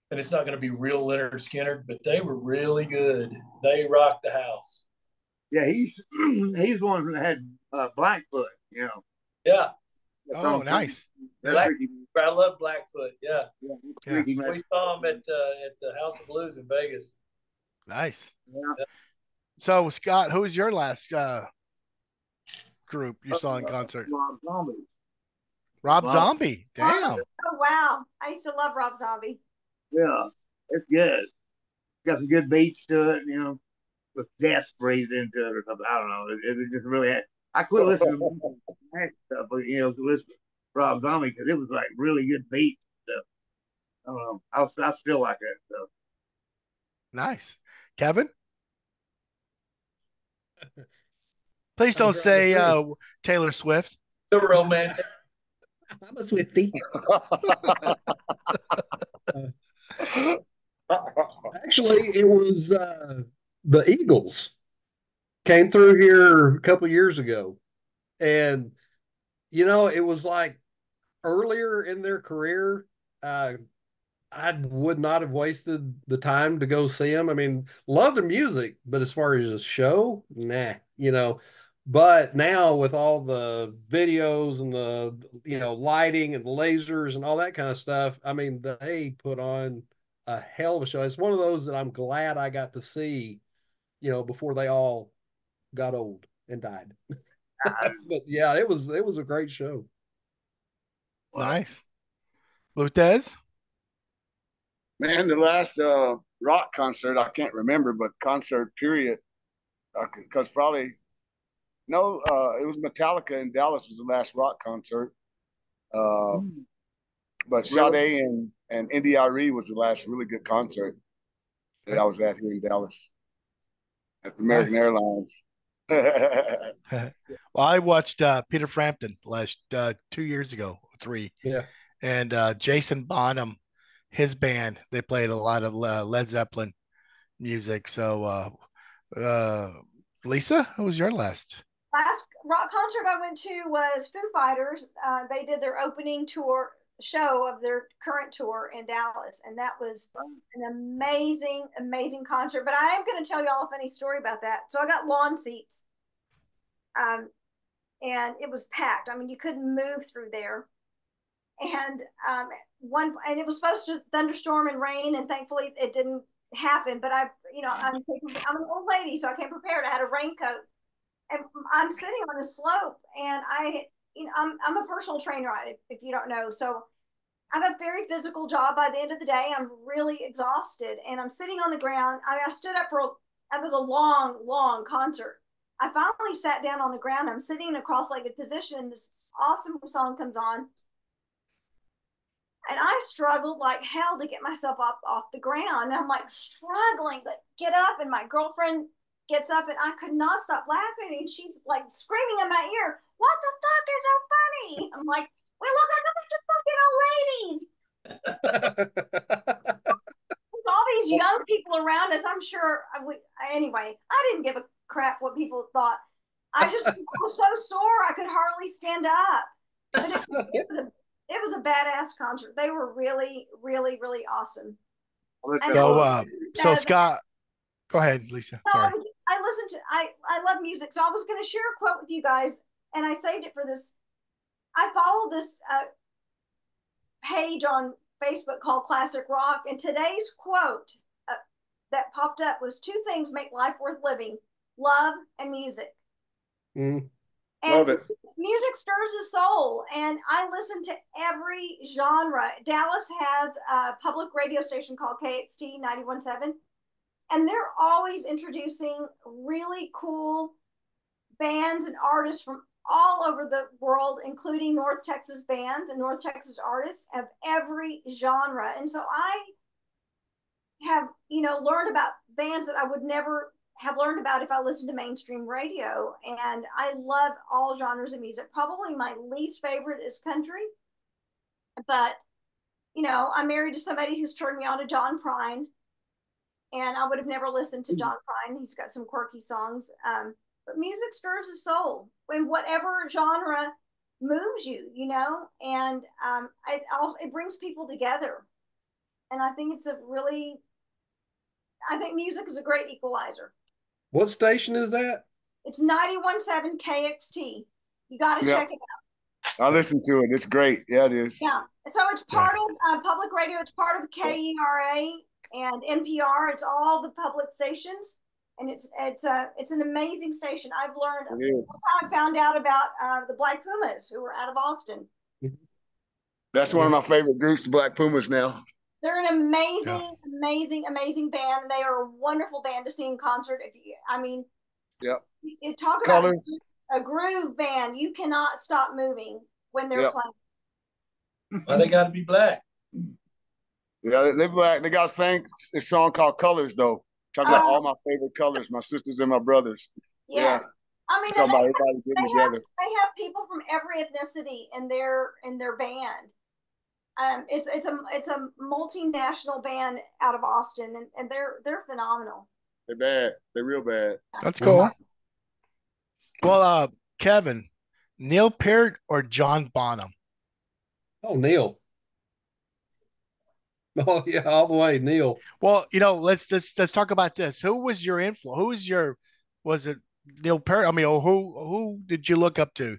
And it's not going to be real Leonard Skinner, but they were really good. They rocked the house. Yeah, he's one that had Blackfoot, Yeah. Oh, nice. I love Blackfoot. Yeah. Yeah. We saw him at the House of Blues in Vegas. Nice. Yeah. So, Scott, who was your last group you saw in concert? Rob Zombie. Rob Zombie. Damn. Oh, wow. I used to love Rob Zombie. Yeah, it's good. Got some good beats to it, with death breathed into it or something. I don't know. It just really had. I quit listening to that stuff, but to listen to Rob Zombie because it was like really good beats and stuff. I don't know. I still like that stuff. Nice. Kevin? Please don't say Taylor Swift. The romantic. I'm a Swiftie. Actually, it was the Eagles came through here a couple of years ago, and it was like earlier in their career. I would not have wasted the time to go see them. I mean, love their music, but as far as a show, nah, But now with all the videos and the lighting and the lasers and all that kind of stuff, I mean, they put on a hell of a show. It's one of those that I'm glad I got to see, before they all got old and died. But yeah, it was a great show. Nice. Luthez? Man, the last rock concert I can't remember, but concert period, because probably. No, it was Metallica in Dallas was the last rock concert. But Sade and NDRE was the last really good concert that I was at here in Dallas at the American Airlines. Well, I watched Peter Frampton last 2 years ago, 3. Yeah. And Jason Bonham, his band, they played a lot of Led Zeppelin. music. So, Lisa, who was your last? Last rock concert I went to was Foo Fighters. They did their opening tour show of their current tour in Dallas, and that was an amazing, amazing concert. But I am going to tell y'all a funny story about that. So I got lawn seats, and it was packed. I mean, you couldn't move through there. And and it was supposed to thunderstorm and rain, and thankfully it didn't happen. But I'm an old lady, so I came prepared. I had a raincoat, and I'm sitting on a slope, and I'm a personal trainer, if you don't know. So I have a very physical job. By the end of the day, I'm really exhausted, and I'm sitting on the ground. I stood up it was a long, long concert. I finally sat down on the ground. I'm sitting in a cross-legged position. This awesome song comes on, and I struggled like hell to get myself up off the ground. And I'm like struggling to get up, and my girlfriend gets up, and I could not stop laughing, and she's like screaming in my ear, "What the fuck is so funny?" I'm like, "We look like a bunch of fucking old ladies." There's all these young people around us. I'm sure. Anyway, I didn't give a crap what people thought. I was so sore I could hardly stand up. But it was a badass concert. They were really, really, really awesome. So Scott, go ahead, Lisa. Sorry. I love music, so I was going to share a quote with you guys, and I saved it for this. I follow this page on Facebook called Classic Rock, and today's quote that popped up was, "Two things make life worth living: love and music." Love And it. music stirs the soul, and I listen to every genre. Dallas has a public radio station called KXT 91.7, and they're always introducing really cool bands and artists from all over the world, including North Texas band and North Texas artists of every genre. And so I have, learned about bands that I would never have learned about if I listened to mainstream radio. And I love all genres of music. Probably my least favorite is country, but I'm married to somebody who's turned me on to John Prine, and I would have never listened to John Prine. He's got some quirky songs, but music stirs the soul in whatever genre moves you, and it brings people together. And I think music is a great equalizer. What station is that? It's 91.7 KXT. You got to check it out. I listen to it. It's great. Yeah, it is. Yeah. So it's part of public radio. It's part of KERA and NPR. It's all the public stations, and it's an amazing station. I've learned. I found out about the Black Pumas, who were out of Austin. That's one of my favorite groups, the Black Pumas. Now they're an amazing, amazing band. They are a wonderful band to see in concert. Talk about a groove band. You cannot stop moving when they're playing. Well, they got to be black. Yeah, they're black. They got to sing a song called "Colors," though. Talking about all my favorite colors, my sisters and my brothers. Yeah. They have people from every ethnicity in their band. It's a multinational band out of Austin, and they're phenomenal. They're bad. They're real bad. That's cool. Well, Kevin, Neil Peart or John Bonham? Oh, Neil. Oh yeah, all the way, Neil. Well, let's talk about this. Who was your influence? Was it Neil Peart? I mean, who did you look up to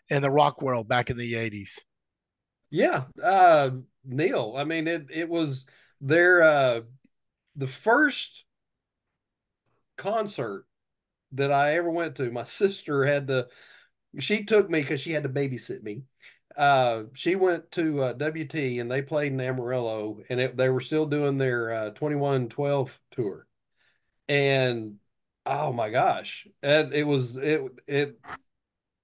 in the rock world back in the 80s? Yeah, Neil. I mean, it was their the first concert that I ever went to. My sister she took me because she had to babysit me. She went to WT, and they played in Amarillo, and they were still doing their 2112 tour. And oh my gosh, it was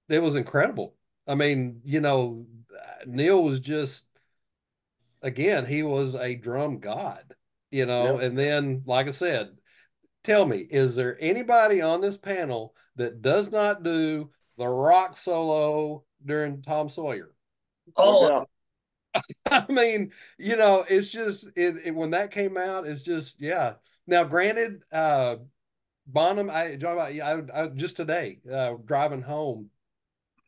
incredible. I mean, Neil was just, again, he was a drum god, and then, like I said, tell me, is there anybody on this panel that does not do the rock solo during Tom Sawyer? Oh, I mean, it's just when that came out, it's just yeah. Now, granted, Bonham, I just today driving home,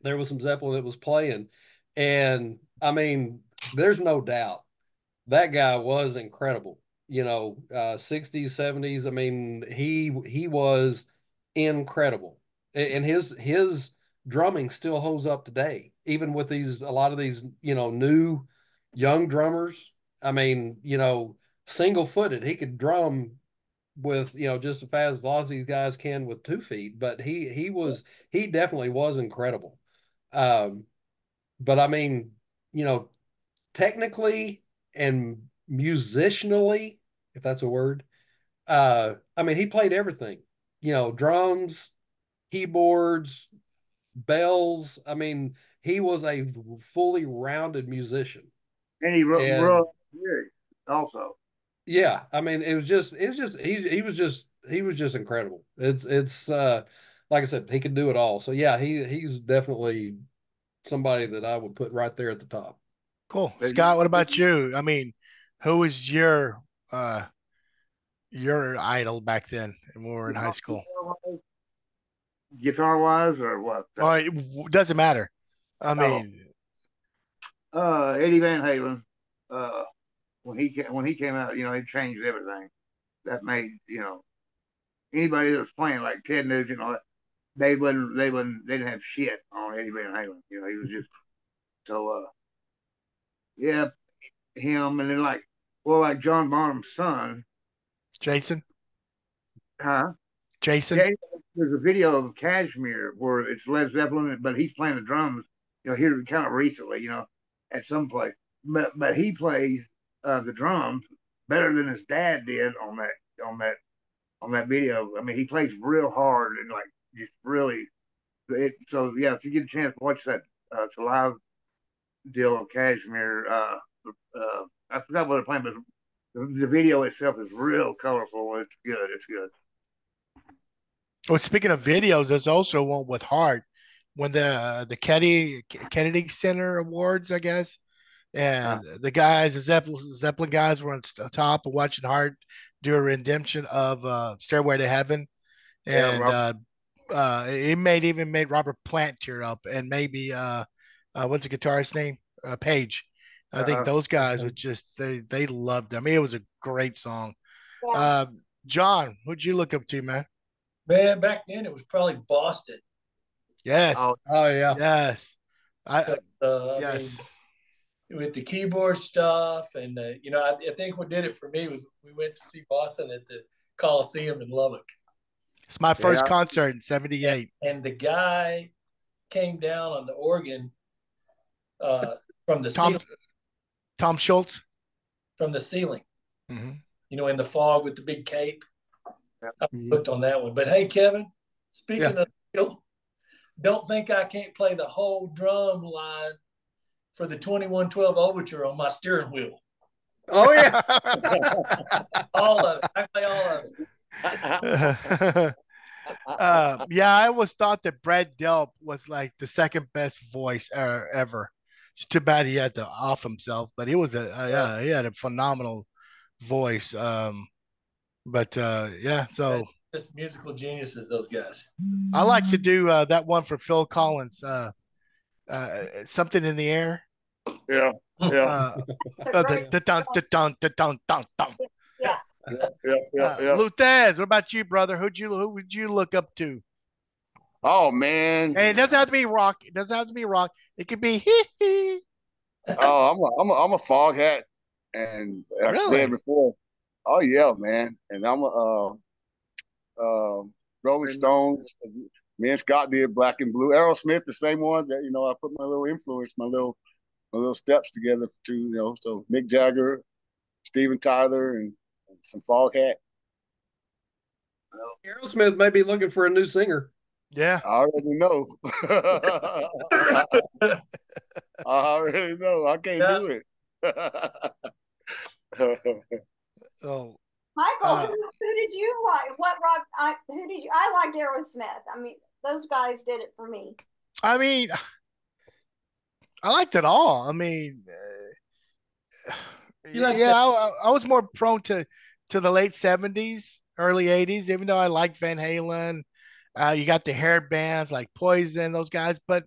there was some Zeppelin that was playing, and I mean, there's no doubt that guy was incredible. 60s, 70s. I mean, he was incredible, and his drumming still holds up today, even with a lot of these new young drummers. I mean, single footed, he could drum with just as fast as a lot of these guys can with 2 feet, but he definitely was incredible. Um, but I mean, you know, technically and musicianally, if that's a word, I mean, he played everything, drums, keyboards, bells. I mean, he was a fully rounded musician. And he And wrote lyrics also. yeah, I mean, he was just incredible. It's like I said, he could do it all. So yeah, he's definitely somebody that I would put right there at the top. Cool. Scott, what about you? I mean, who was your idol back then when we were in high school? Guitar wise or what? Well, it doesn't matter. I mean, Eddie Van Halen, when he came out, he changed everything. That made anybody that was playing like Ted Nugent, they didn't have shit on Eddie Van Halen. He was just so yeah, him and then like John Bonham's son, Jason? huh? Jason? Yeah, there's a video of Kashmir where it's Led Zeppelin, but he's playing the drums, here kind of recently, at some place. But he plays the drums better than his dad did on that video. I mean, he plays real hard and like just really. So yeah, if you get a chance to watch that, it's a live deal of Kashmir. I forgot what they're playing, but the video itself is real colorful. It's good. It's good. Well, speaking of videos, there's also one with Hart when the Kennedy Center Awards, I guess, and the Zeppelin guys were on top of watching Hart do a redemption of Stairway to Heaven, and it even made Robert Plant tear up, and maybe what's the guitarist's name? Page. I think those guys were just they loved them. I mean, it was a great song. Yeah. John, who'd you look up to, man? Man, back then it was probably Boston. Yes. Oh yeah. Yes. I yes. mean, with the keyboard stuff, and I think what did it for me was we went to see Boston at the Coliseum in Lubbock. It's my first concert in '78. And the guy came down on the organ from the ceiling. Tom Schultz? From the ceiling. Mm-hmm. In the fog with the big cape. I looked on that one. But hey, Kevin, speaking of skill, don't think I can't play the whole drum line for the 2112 Overture on my steering wheel. Oh, yeah. All of it. I play all of it. Yeah, I always thought that Brad Delp was like the second best voice ever. It's too bad he had to off himself, but he was he had a phenomenal voice. So just musical geniuses, those guys. I like to do that one for Phil Collins. Something in the air. Yeah. Yeah. Yeah. Luthez, what about you, brother? Who would you look up to? Oh man. Hey, it doesn't have to be rock. It doesn't have to be rock. It could be hee hee. I'm a fog hat, and like I said before, oh yeah, man. And I'm a Rolling Stones. Me and Scott did Black and Blue. Aerosmith, the same ones that I put my little influence, my little steps together to So Mick Jagger, Steven Tyler, and some fog hat. Aerosmith may be looking for a new singer. Yeah, I already know. I already know. I can't do it. Michael, who did you like? What rock? I liked Aerosmith. I mean, those guys did it for me. I mean, I liked it all. I mean, You like Yeah, I was more prone to the late '70s, early '80s. Even though I liked Van Halen, you got the hair bands like Poison, those guys, but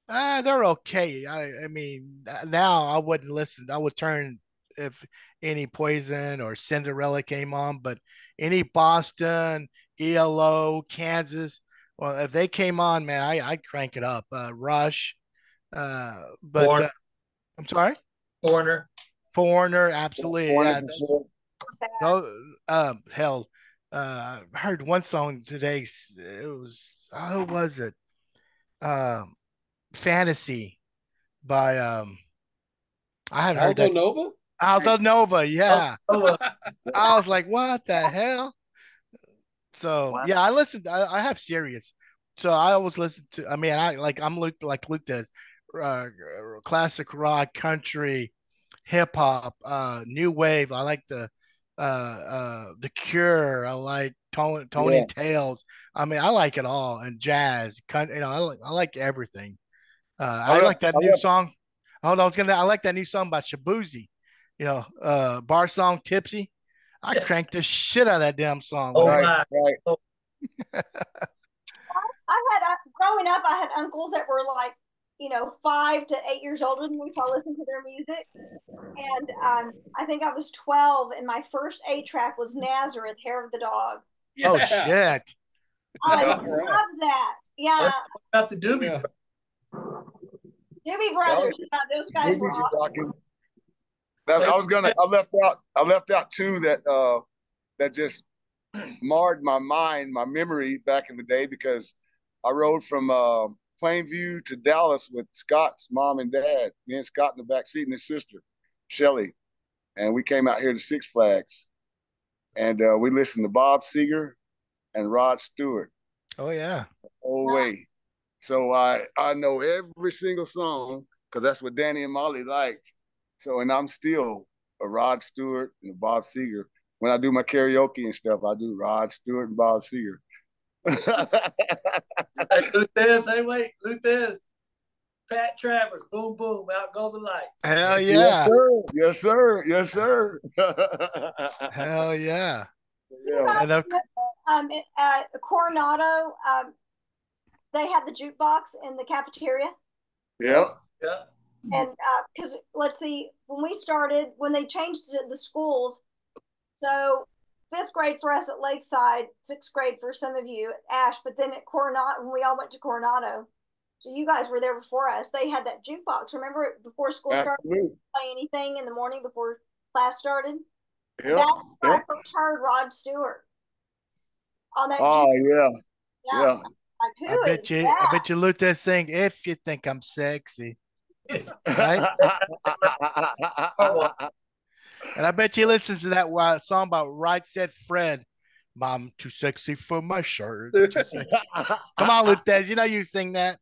they're okay. I mean, now I wouldn't listen. I would turn if any Poison or Cinderella came on, but any Boston, ELO, Kansas, well, if they came on, man, I'd crank it up. Rush, but Foreigner, I'm sorry, foreigner. Foreigner, absolutely, Warner yeah. for sure. Those, hell, I heard one song today. It was, who was it? Um, Fantasy by I haven't heard Aldo that. Nova. Aldo Nova, Oh, yeah. oh, I was like, what the hell? So Wow. yeah, I listened. I have Sirius, so I always listen to. I mean, I'm Luke does, uh, classic rock, country, hip hop, new wave. I like the Cure. I like Tony Yeah. and Tails. I mean, I like it all, and jazz. I like everything. I I left like that I new left song. Hold on, I like that new song by Shabuzi. Bar song Tipsy. I yeah. cranked the shit out of that damn song, Oh man. right, my. right. Oh, I had growing up, I had uncles that were like, 5 to 8 years older than me, so I listened to their music. And I think I was 12, and my first 8 track was Nazareth, Hair of the Dog. Oh Yeah. shit. I Yeah. All right. love that. what Yeah, about the Doobie? Yeah. Doobie That Brothers. was Yeah, those guys were movies are awesome. rocking. That They, I was gonna. I left out two that just marred my mind, my memory back in the day because I rode from Plainview to Dallas with Scott's mom and dad. Me and Scott in the back seat and his sister, Shelly, and we came out here to Six Flags, and we listened to Bob Seger and Rod Stewart Oh yeah. whole way. So I know every single song because that's what Danny and Molly liked. So and I'm still a Rod Stewart and a Bob Seger. When I do my karaoke and stuff, I do Rod Stewart and Bob Seger. hey, Luthez, hey, wait, Luthez. Pat Travers, boom, boom, out go the lights. Hell Yes, yeah. sir. Yes, sir. Yes, sir. Hell yeah. You Yeah. guys And of, remember at Coronado, they had the jukebox in the cafeteria? Yeah. Yeah. And because let's see, when they changed the schools, so fifth grade for us at Lakeside, sixth grade for some of you at Ash, but then at Coronado, when we all went to Coronado, so you guys were there before us, they had that jukebox. Remember before school started, Absolutely. play anything in the morning before class started? And Yep. that's where I Yep. first heard Rod Stewart on that Oh juke. yeah. Yeah, Yeah. like who is I that? bet you Luther sing if you think I'm sexy, right? And I bet you listens to that song about Right Said Fred. Mom, too sexy for my shirt. Too sexy. Come on, Luthez. You know you sing that.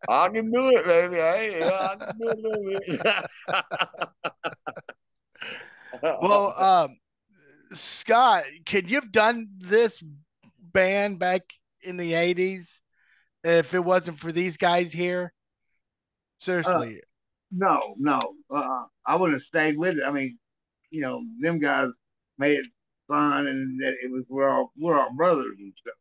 I can do it, baby. Hey, I can do it a little Well, bit. Scott, could you have done this band back in the '80s if it wasn't for these guys here? Uh, Seriously. no, no. I would have stayed with it. I mean, them guys made it fun, and that it was we're all brothers and stuff.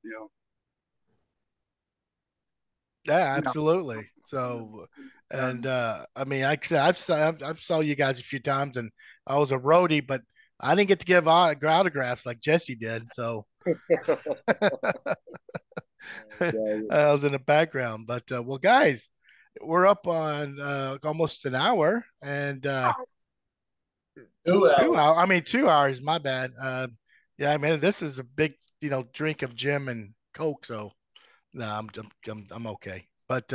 Yeah, You know. absolutely. So, and Um, I mean, like I said, I've saw you guys a few times, and I was a roadie, but I didn't get to give autographs like Jesse did. So I was in the background. But well, guys, we're up on almost an hour, and 2 hours. 2 hours. I mean, 2 hours. My bad. Yeah, I mean, this is a big, drink of gin and Coke. So no, I'm okay. But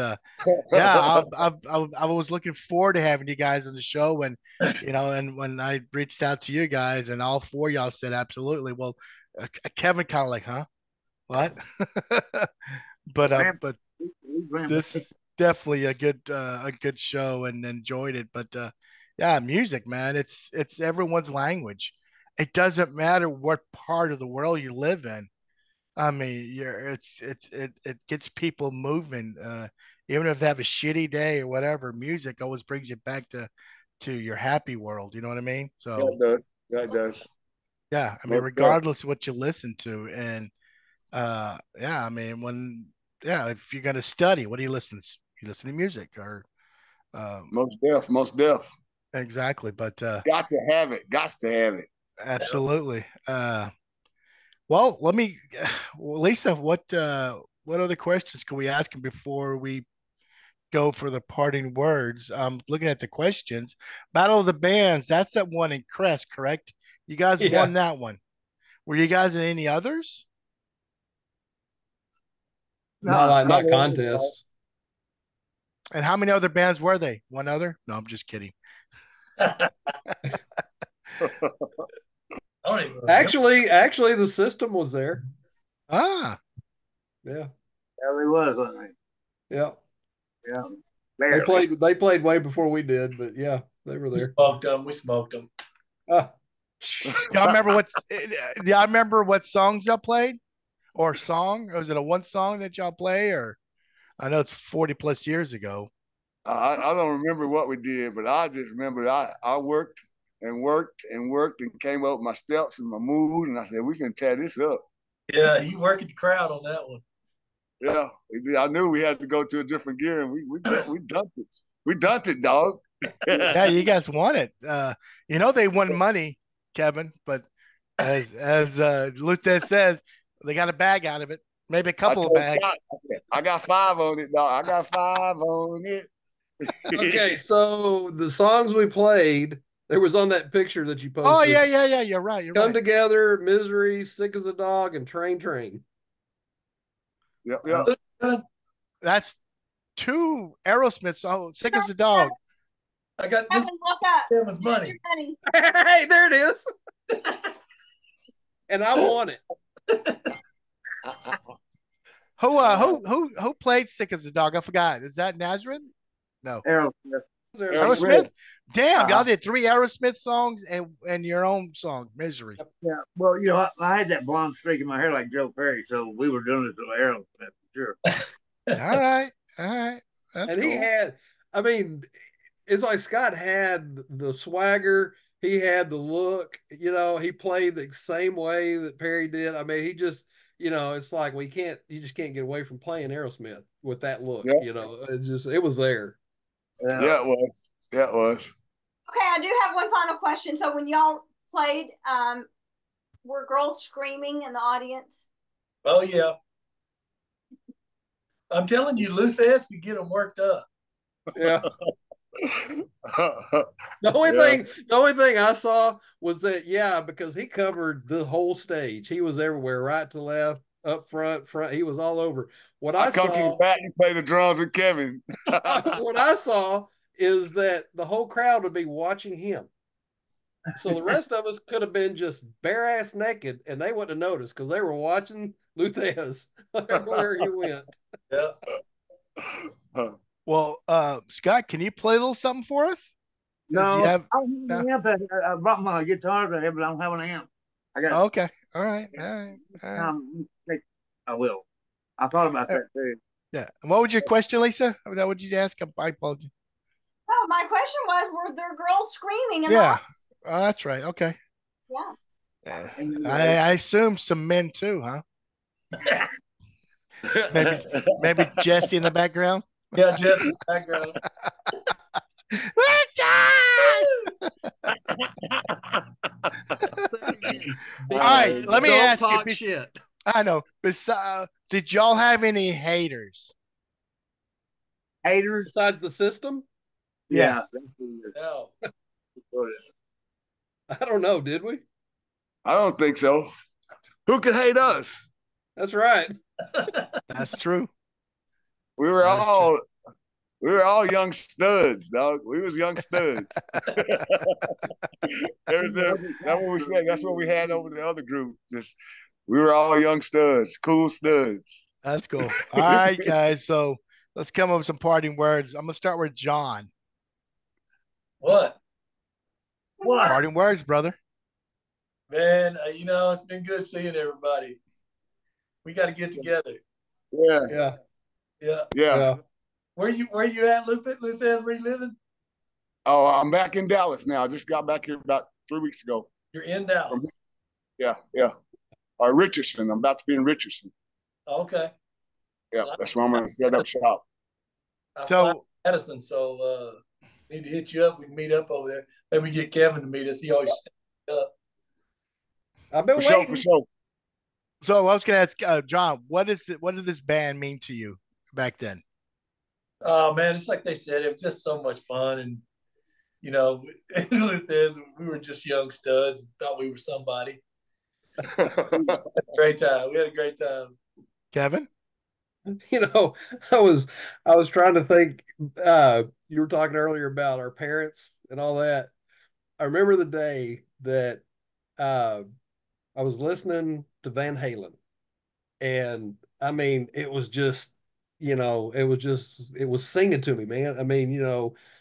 yeah, I was looking forward to having you guys on the show when, and when I reached out to you guys and all four of y'all said absolutely. Well, Kevin kind of like, huh, what? Ramp, But ramp. this is definitely a good show and enjoyed it. But yeah, music, man, it's everyone's language. It doesn't matter what part of the world you live in. I mean, it gets people moving. Even if they have a shitty day or whatever, music always brings you back to your happy world. You know what I mean? Yeah, So it does. Yeah, it does. yeah, I mean, Most regardless of what you listen to, and yeah, I mean, if you're gonna study, what do you listen to? You listen to music or most deaf, most deaf. exactly, but Got to have it. Got to have it. absolutely. Well, let me, well, Lisa, what other questions can we ask him before we go for the parting words? Looking at the questions, Battle of the Bands. That's that one in Crest, correct? You guys Yeah. won that one. Were you guys in any others? Not contest. And how many other bands were they? One other? No, I'm just kidding. Actually, the system was there. Ah, Yeah, Yeah, they was, wasn't yeah. they? Yeah. They played way before we did, but yeah, they were We there. smoked them. We smoked them. y'all remember what? Y'all remember what songs y'all played, or song? Or was it a one song that y'all play? Or I know it's 40 plus years ago. I don't remember what we did, but I just remember I worked and worked and worked and came up with my steps and my moves, and I said, we can tear this up. Yeah, you working the crowd on that one. Yeah, we did. I knew we had to go to a different gear, and we dumped it. We dumped it, dog. Yeah, you guys won it. You know they won money, Kevin, but as Luthez says, they got a bag out of it. Maybe a I couple of told bags. Scott, I said, I got 5 on it, dog. I got 5 on it. Okay, so the songs we played, there was on that picture that you Oh posted. yeah. You're right. You're Come right. Together, Misery, Sick as a Dog, and Train. Yep. That's two Aerosmith songs. Sick as a dog. I got Kevin, this. look up. Kevin's money. Your money. Hey, there it is. And I won it. Who played Sick as a Dog? I forgot. Is that Nazareth? No. Aerosmith. Aerosmith? Damn, y'all Uh-huh. did 3 Aerosmith songs and your own song, Misery. Yeah. Well, I had that blonde streak in my hair like Joe Perry, so we were doing this with Aerosmith for sure. All right. That's And cool. he had, I mean, it's like Scott had the swagger, he had the look, he played the same way that Perry did. I mean, he just, it's like you just can't get away from playing Aerosmith with that look, Yeah. it was there. Yeah, it was. Yeah, it was. Okay, I do have one final question. So when y'all played, were girls screaming in the audience? Oh yeah. I'm telling you, Luthez could get them worked up. Yeah. The only thing I saw was that, because he covered the whole stage. He was everywhere, right to left, up front. He was all over. What I come to the saw, back and play the drums with Kevin. what I saw is that the whole crowd would be watching him. So the rest of us could have been just bare ass naked, and they wouldn't have noticed because they were watching Luthez everywhere he went. Yeah. Well, Scott, can you play a little something for us? No, You have, I brought my guitar there, but I don't have an amp. I got. okay. All right. I will. I thought about that too. Yeah. And what was your question, Lisa? That what you ask? I apologize. Oh, my question was, were there girls screaming in Yeah. Oh, that's right. Okay. Yeah. I assume some men too, huh? maybe Jesse in the background. Yeah, Jesse in the background. All right, let me ask talk you. Shit. I know. Did y'all have any haters? Haters? Besides the system? Yeah. No. I don't know. Did we? I don't think so. Who could hate us? That's right. That's true. We were all young studs, dog. We was young studs. That's what we said. That's what we had over the other group. Just we were all young studs, cool studs. That's cool. All right, guys. So let's come up with some parting words. I'm gonna start with John. What? Parting words, brother. Man, it's been good seeing everybody. We got to get together. Yeah. Where you at, Luthez? Where you living? Oh, I'm back in Dallas now. I just got back here about 3 weeks ago. You're in Dallas. Yeah. Or Richardson. I'm about to be in Richardson. Okay. Yeah, that's where I'm going to set up shop. I fly to Madison, so need to hit you up. We can meet up over there. Maybe get Kevin to meet us. He always stands up. I've been waiting. For sure. So I was going to ask John, what did this band mean to you back then? Oh man, it's like they said, it was just so much fun, and you know, Luthez, we were just young studs and thought we were somebody. Great time. We had a great time. Kevin? You know, I was trying to think. You were talking earlier about our parents and all that. I remember the day that I was listening to Van Halen, and I mean, it was just, it was singing to me, man. I mean,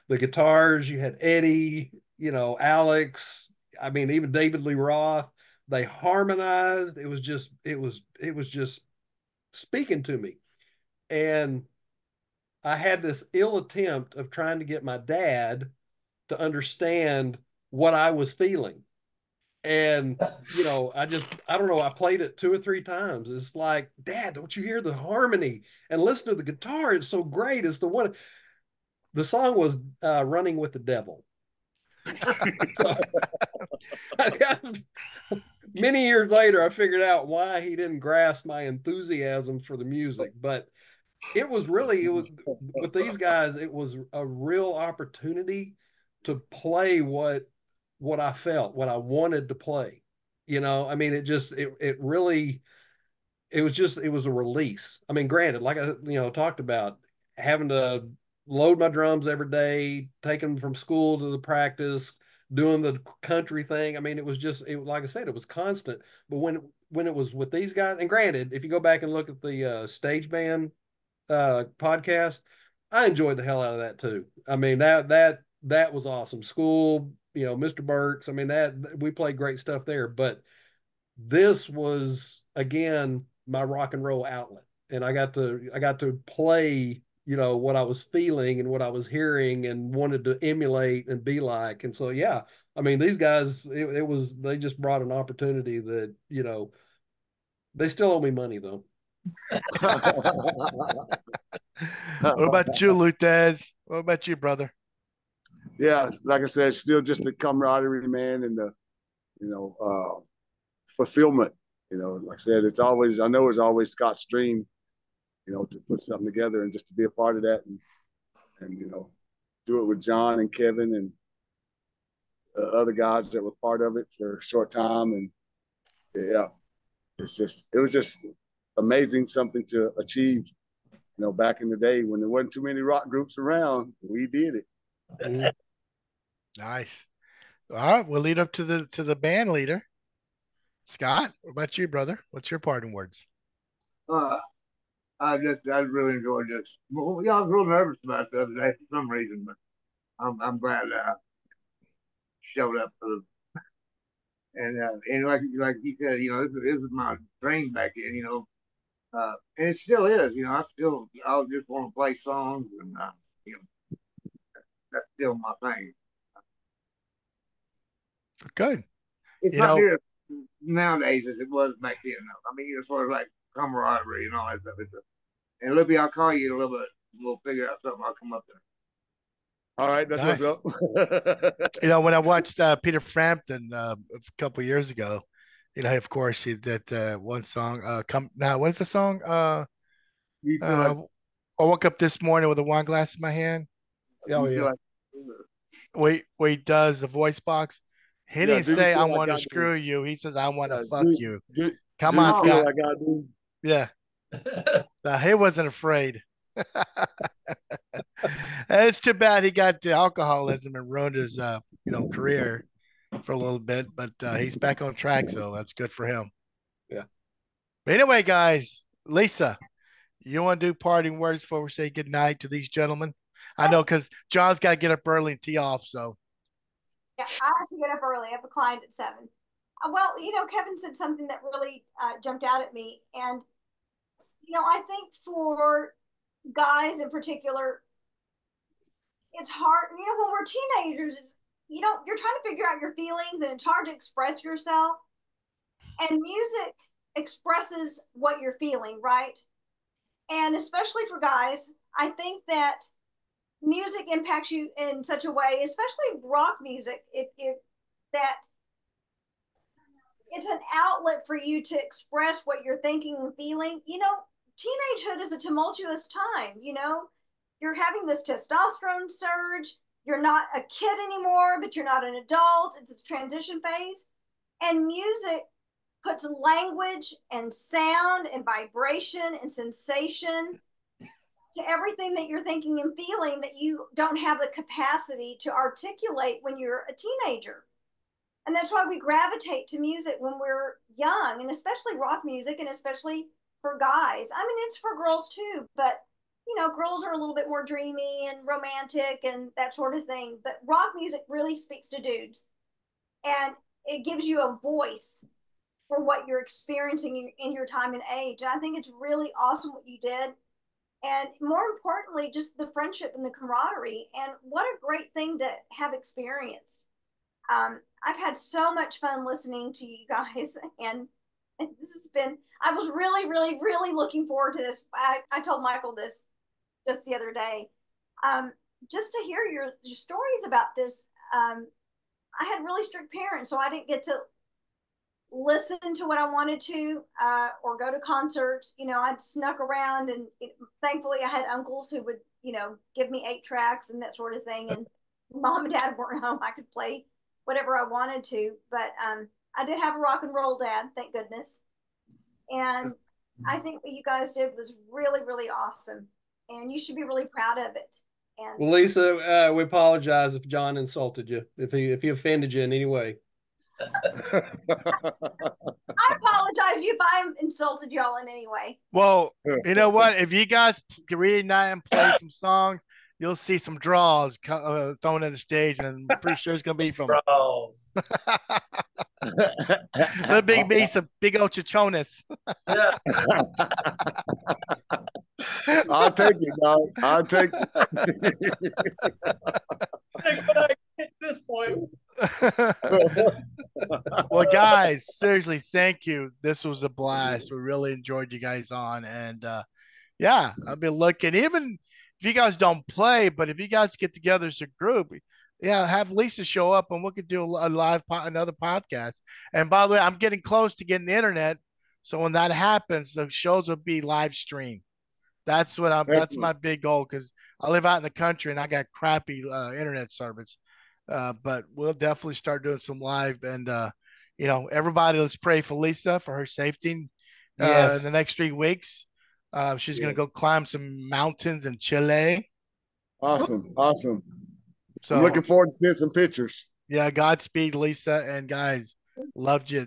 the guitars. You had Eddie, Alex. I mean, even David Lee Roth. They harmonized. It was just speaking to me. And I had this ill attempt of trying to get my dad to understand what I was feeling. And, I don't know, I played it 2 or 3 times. It's like, Dad, don't you hear the harmony? And listen to the guitar. It's so great. It's the song was Running with the Devil. So, many years later, I figured out why he didn't grasp my enthusiasm for the music. But it was with these guys, it was a real opportunity to play what I felt, what I wanted to play. I mean, it really, it was a release. I mean, granted, like I, talked about, having to load my drums every day, taking them from school to the practice, doing the country thing. I mean, like I said, it was constant. But when it was with these guys, and granted, if you go back and look at the stage band podcast, I enjoyed the hell out of that too. I mean, that was awesome. School, Mr. Burks. I mean, that we played great stuff there. But this was, again, my rock and roll outlet, and I got to play, what I was feeling and what I was hearing and wanted to emulate and be like. And so, yeah, I mean, these guys, they just brought an opportunity that, they still owe me money though. What about you, Luthez? What about you, brother? Yeah, like I said, still just the camaraderie, man, and the, fulfillment. Like I said, I know it's always Scott's dream, to put something together and just to be a part of that, and do it with John and Kevin and other guys that were part of it for a short time. And yeah, it was just amazing, something to achieve. Back in the day when there wasn't too many rock groups around, we did it. Nice. All right, we'll lead up to the band leader. Scott, what about you, brother? What's your parting words? I really enjoyed this. Well, yeah, I was real nervous about it the other day for some reason, but I'm glad I showed up for and like you said, this was my dream back then, and it still is, I just want to play songs, and that's still my thing. Good. It's not near nowadays as it was back then. I mean, as far as like camaraderie and all that stuff. And Libby, I'll call you in a little bit. We'll figure out something. I'll come up there. All right, that's nice. What's up. When I watched Peter Frampton a couple of years ago, of course, he did one song. What is the song? I woke up this morning with a wine glass in my hand. Oh yeah. Wait, he does the voice box. He didn't say I want to screw you. He says I want to fuck you. Come on, Scott. Yeah. No, he wasn't afraid. It's too bad he got to alcoholism and ruined his career for a little bit, but he's back on track, so that's good for him. Yeah. But anyway, guys, Lisa, you want to do parting words before we say good night to these gentlemen? I know, because John's got to get up early and tee off, so. Yeah, I have to get up early. I have a client at 7. Well, Kevin said something that really jumped out at me, and I think for guys in particular, it's hard, you know, when we're teenagers, you're trying to figure out your feelings and it's hard to express yourself. And music expresses what you're feeling, right? And especially for guys, I think that music impacts you in such a way, especially rock music, that it's an outlet for you to express what you're thinking and feeling. You know, teenagehood is a tumultuous time, you know. You're having this testosterone surge. You're not a kid anymore, but you're not an adult. It's a transition phase. And music puts language and sound and vibration and sensation to everything that you're thinking and feeling that you don't have the capacity to articulate when you're a teenager. And that's why we gravitate to music when we're young, and especially rock music, and especially for guys. I mean, it's for girls too, but you know, girls are a little bit more dreamy and romantic and that sort of thing. But rock music really speaks to dudes, and it gives you a voice for what you're experiencing in your time and age. And I think it's really awesome what you did. And more importantly, just the friendship and the camaraderie. And what a great thing to have experienced. I've had so much fun listening to you guys, and this has been, I was really, really, really looking forward to this. I told Michael this just the other day. Just to hear your stories about this. I had really strict parents, so I didn't get to listen to what I wanted to, or go to concerts. You know, I'd snuck around, and thankfully I had uncles who would, you know, give me 8 tracks and that sort of thing. And mom and dad weren't home. I could play whatever I wanted to, but I did have a rock and roll dad, thank goodness. And I think what you guys did was really, really awesome, and you should be really proud of it. And well, Lisa, we apologize if John insulted you, if he offended you in any way. I apologize if I insulted y'all in any way. Well, you know what? If you guys can reunite and play some songs, you'll see some draws thrown in the stage, and I'm pretty sure it's going to be from draws. The big be some big old chichones. Yeah. I'll take it, dog. I'll take it. At this point. Well, guys, seriously, thank you. This was a blast. We really enjoyed you guys on, and yeah, I've been looking. Even if you guys don't play, but if you guys get together as a group, yeah, have Lisa show up, and we could do a live another podcast. And by the way, I'm getting close to getting the internet, so when that happens, the shows will be live streamed. That's what I'm. That's my big goal, because I live out in the country and I got crappy internet service. But we'll definitely start doing some live, and you know, everybody, let's pray for Lisa for her safety in the next 3 weeks. She's gonna go climb some mountains in Chile. Awesome. So I'm looking forward to seeing some pictures. Yeah, Godspeed, Lisa, and guys, loved you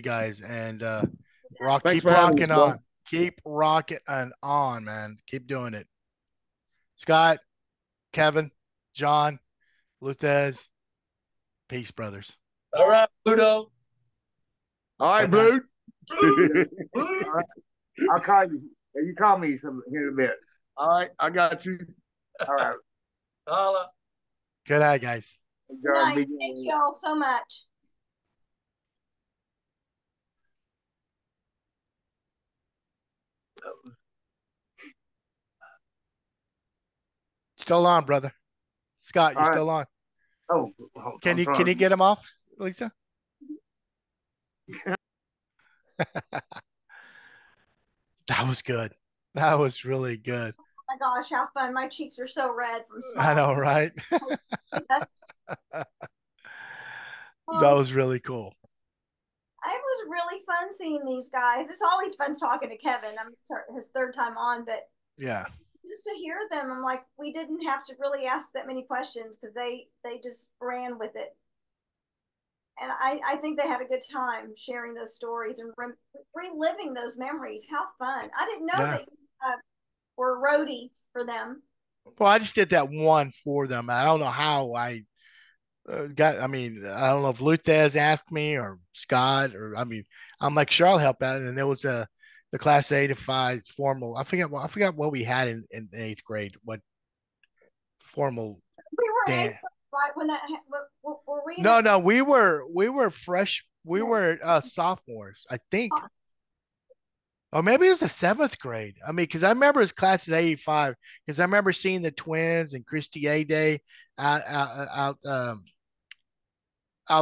guys, and keep rocking on. Keep rocking on, man. Keep doing it. Scott, Kevin, John, Luthez, peace, brothers. All right, Pluto. All right, Blue. All right. I'll call you. You call me here in a bit. All right, I got you. All right. Holla. Good night, guys. Good night. Thank you all so much. Still on, brother. Scott, you're still on. Oh, can you get him off, Lisa? That was good. That was really good. Oh my gosh, how fun. My cheeks are so red from smiling. I know, right? That was really cool. It was really fun seeing these guys. It's always fun talking to Kevin. I'm his 3rd time on, but yeah, just to hear them, I'm like, we didn't have to really ask that many questions, because they just ran with it. And I think they had a good time sharing those stories and reliving those memories. How fun. I didn't know that you were a roadie for them. Well, I just did that one for them. I don't know how I I don't know if Luthez asked me or Scott, or I'm like, sure, I'll help out. And there was the class 85 formal. I forgot what we had in 8th grade. What formal? Dan. right when that were we? No, we were fresh. We were sophomores, I think. Or maybe it was the seventh grade. I mean, because I remember his class is 85. Because I remember seeing the twins and Christy A Day out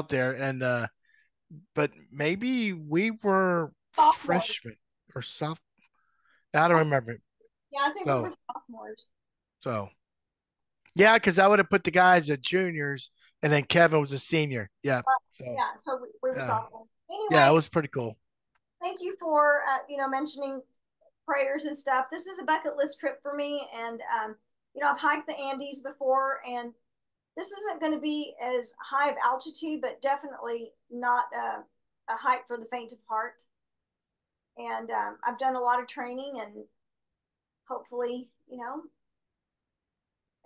there, and but maybe we were Sophomores. freshmen or soft. I don't remember. Yeah, I think we were sophomores. So yeah, because I would have put the guys at juniors, and then Kevin was a senior. Yeah. So yeah, so we were sophomores. Anyway, yeah, it was pretty cool. Thank you for mentioning prayers and stuff. This is a bucket list trip for me, and I've hiked the Andes before, and this isn't going to be as high of altitude, but definitely not a hike for the faint of heart. And I've done a lot of training, and hopefully,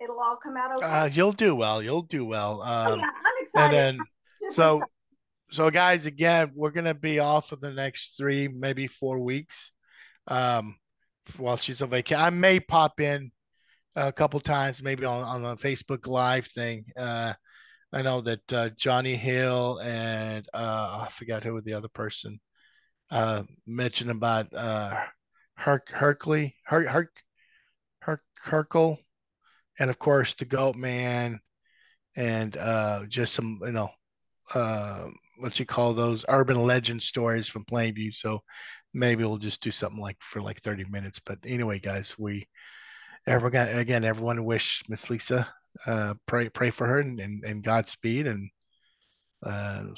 it'll all come out okay. You'll do well. You'll do well. Oh, yeah, I'm excited. And then, excited. So guys, again, we're gonna be off for the next 3, maybe 4 weeks. While she's on vacation, I may pop in a couple times, maybe on a Facebook Live thing. I know that Johnny Hill and I forgot who the other person mentioned about Hercule, Hercule, and of course the Goat Man, and just some what you call those urban legend stories from Plainview. So maybe we'll just do something like for like 30 minutes. But anyway, guys, everyone wish Miss Lisa pray for her and Godspeed, and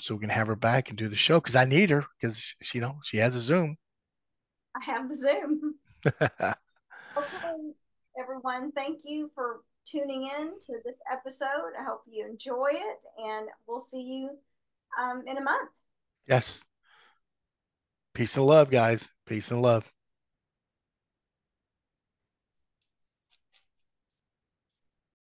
so we can have her back and do the show, because I need her, because she has a Zoom. I have the Zoom. Okay, everyone, thank you for tuning in to this episode. I hope you enjoy it, and we'll see you in a month. Yes. Peace and love, guys. Peace and love.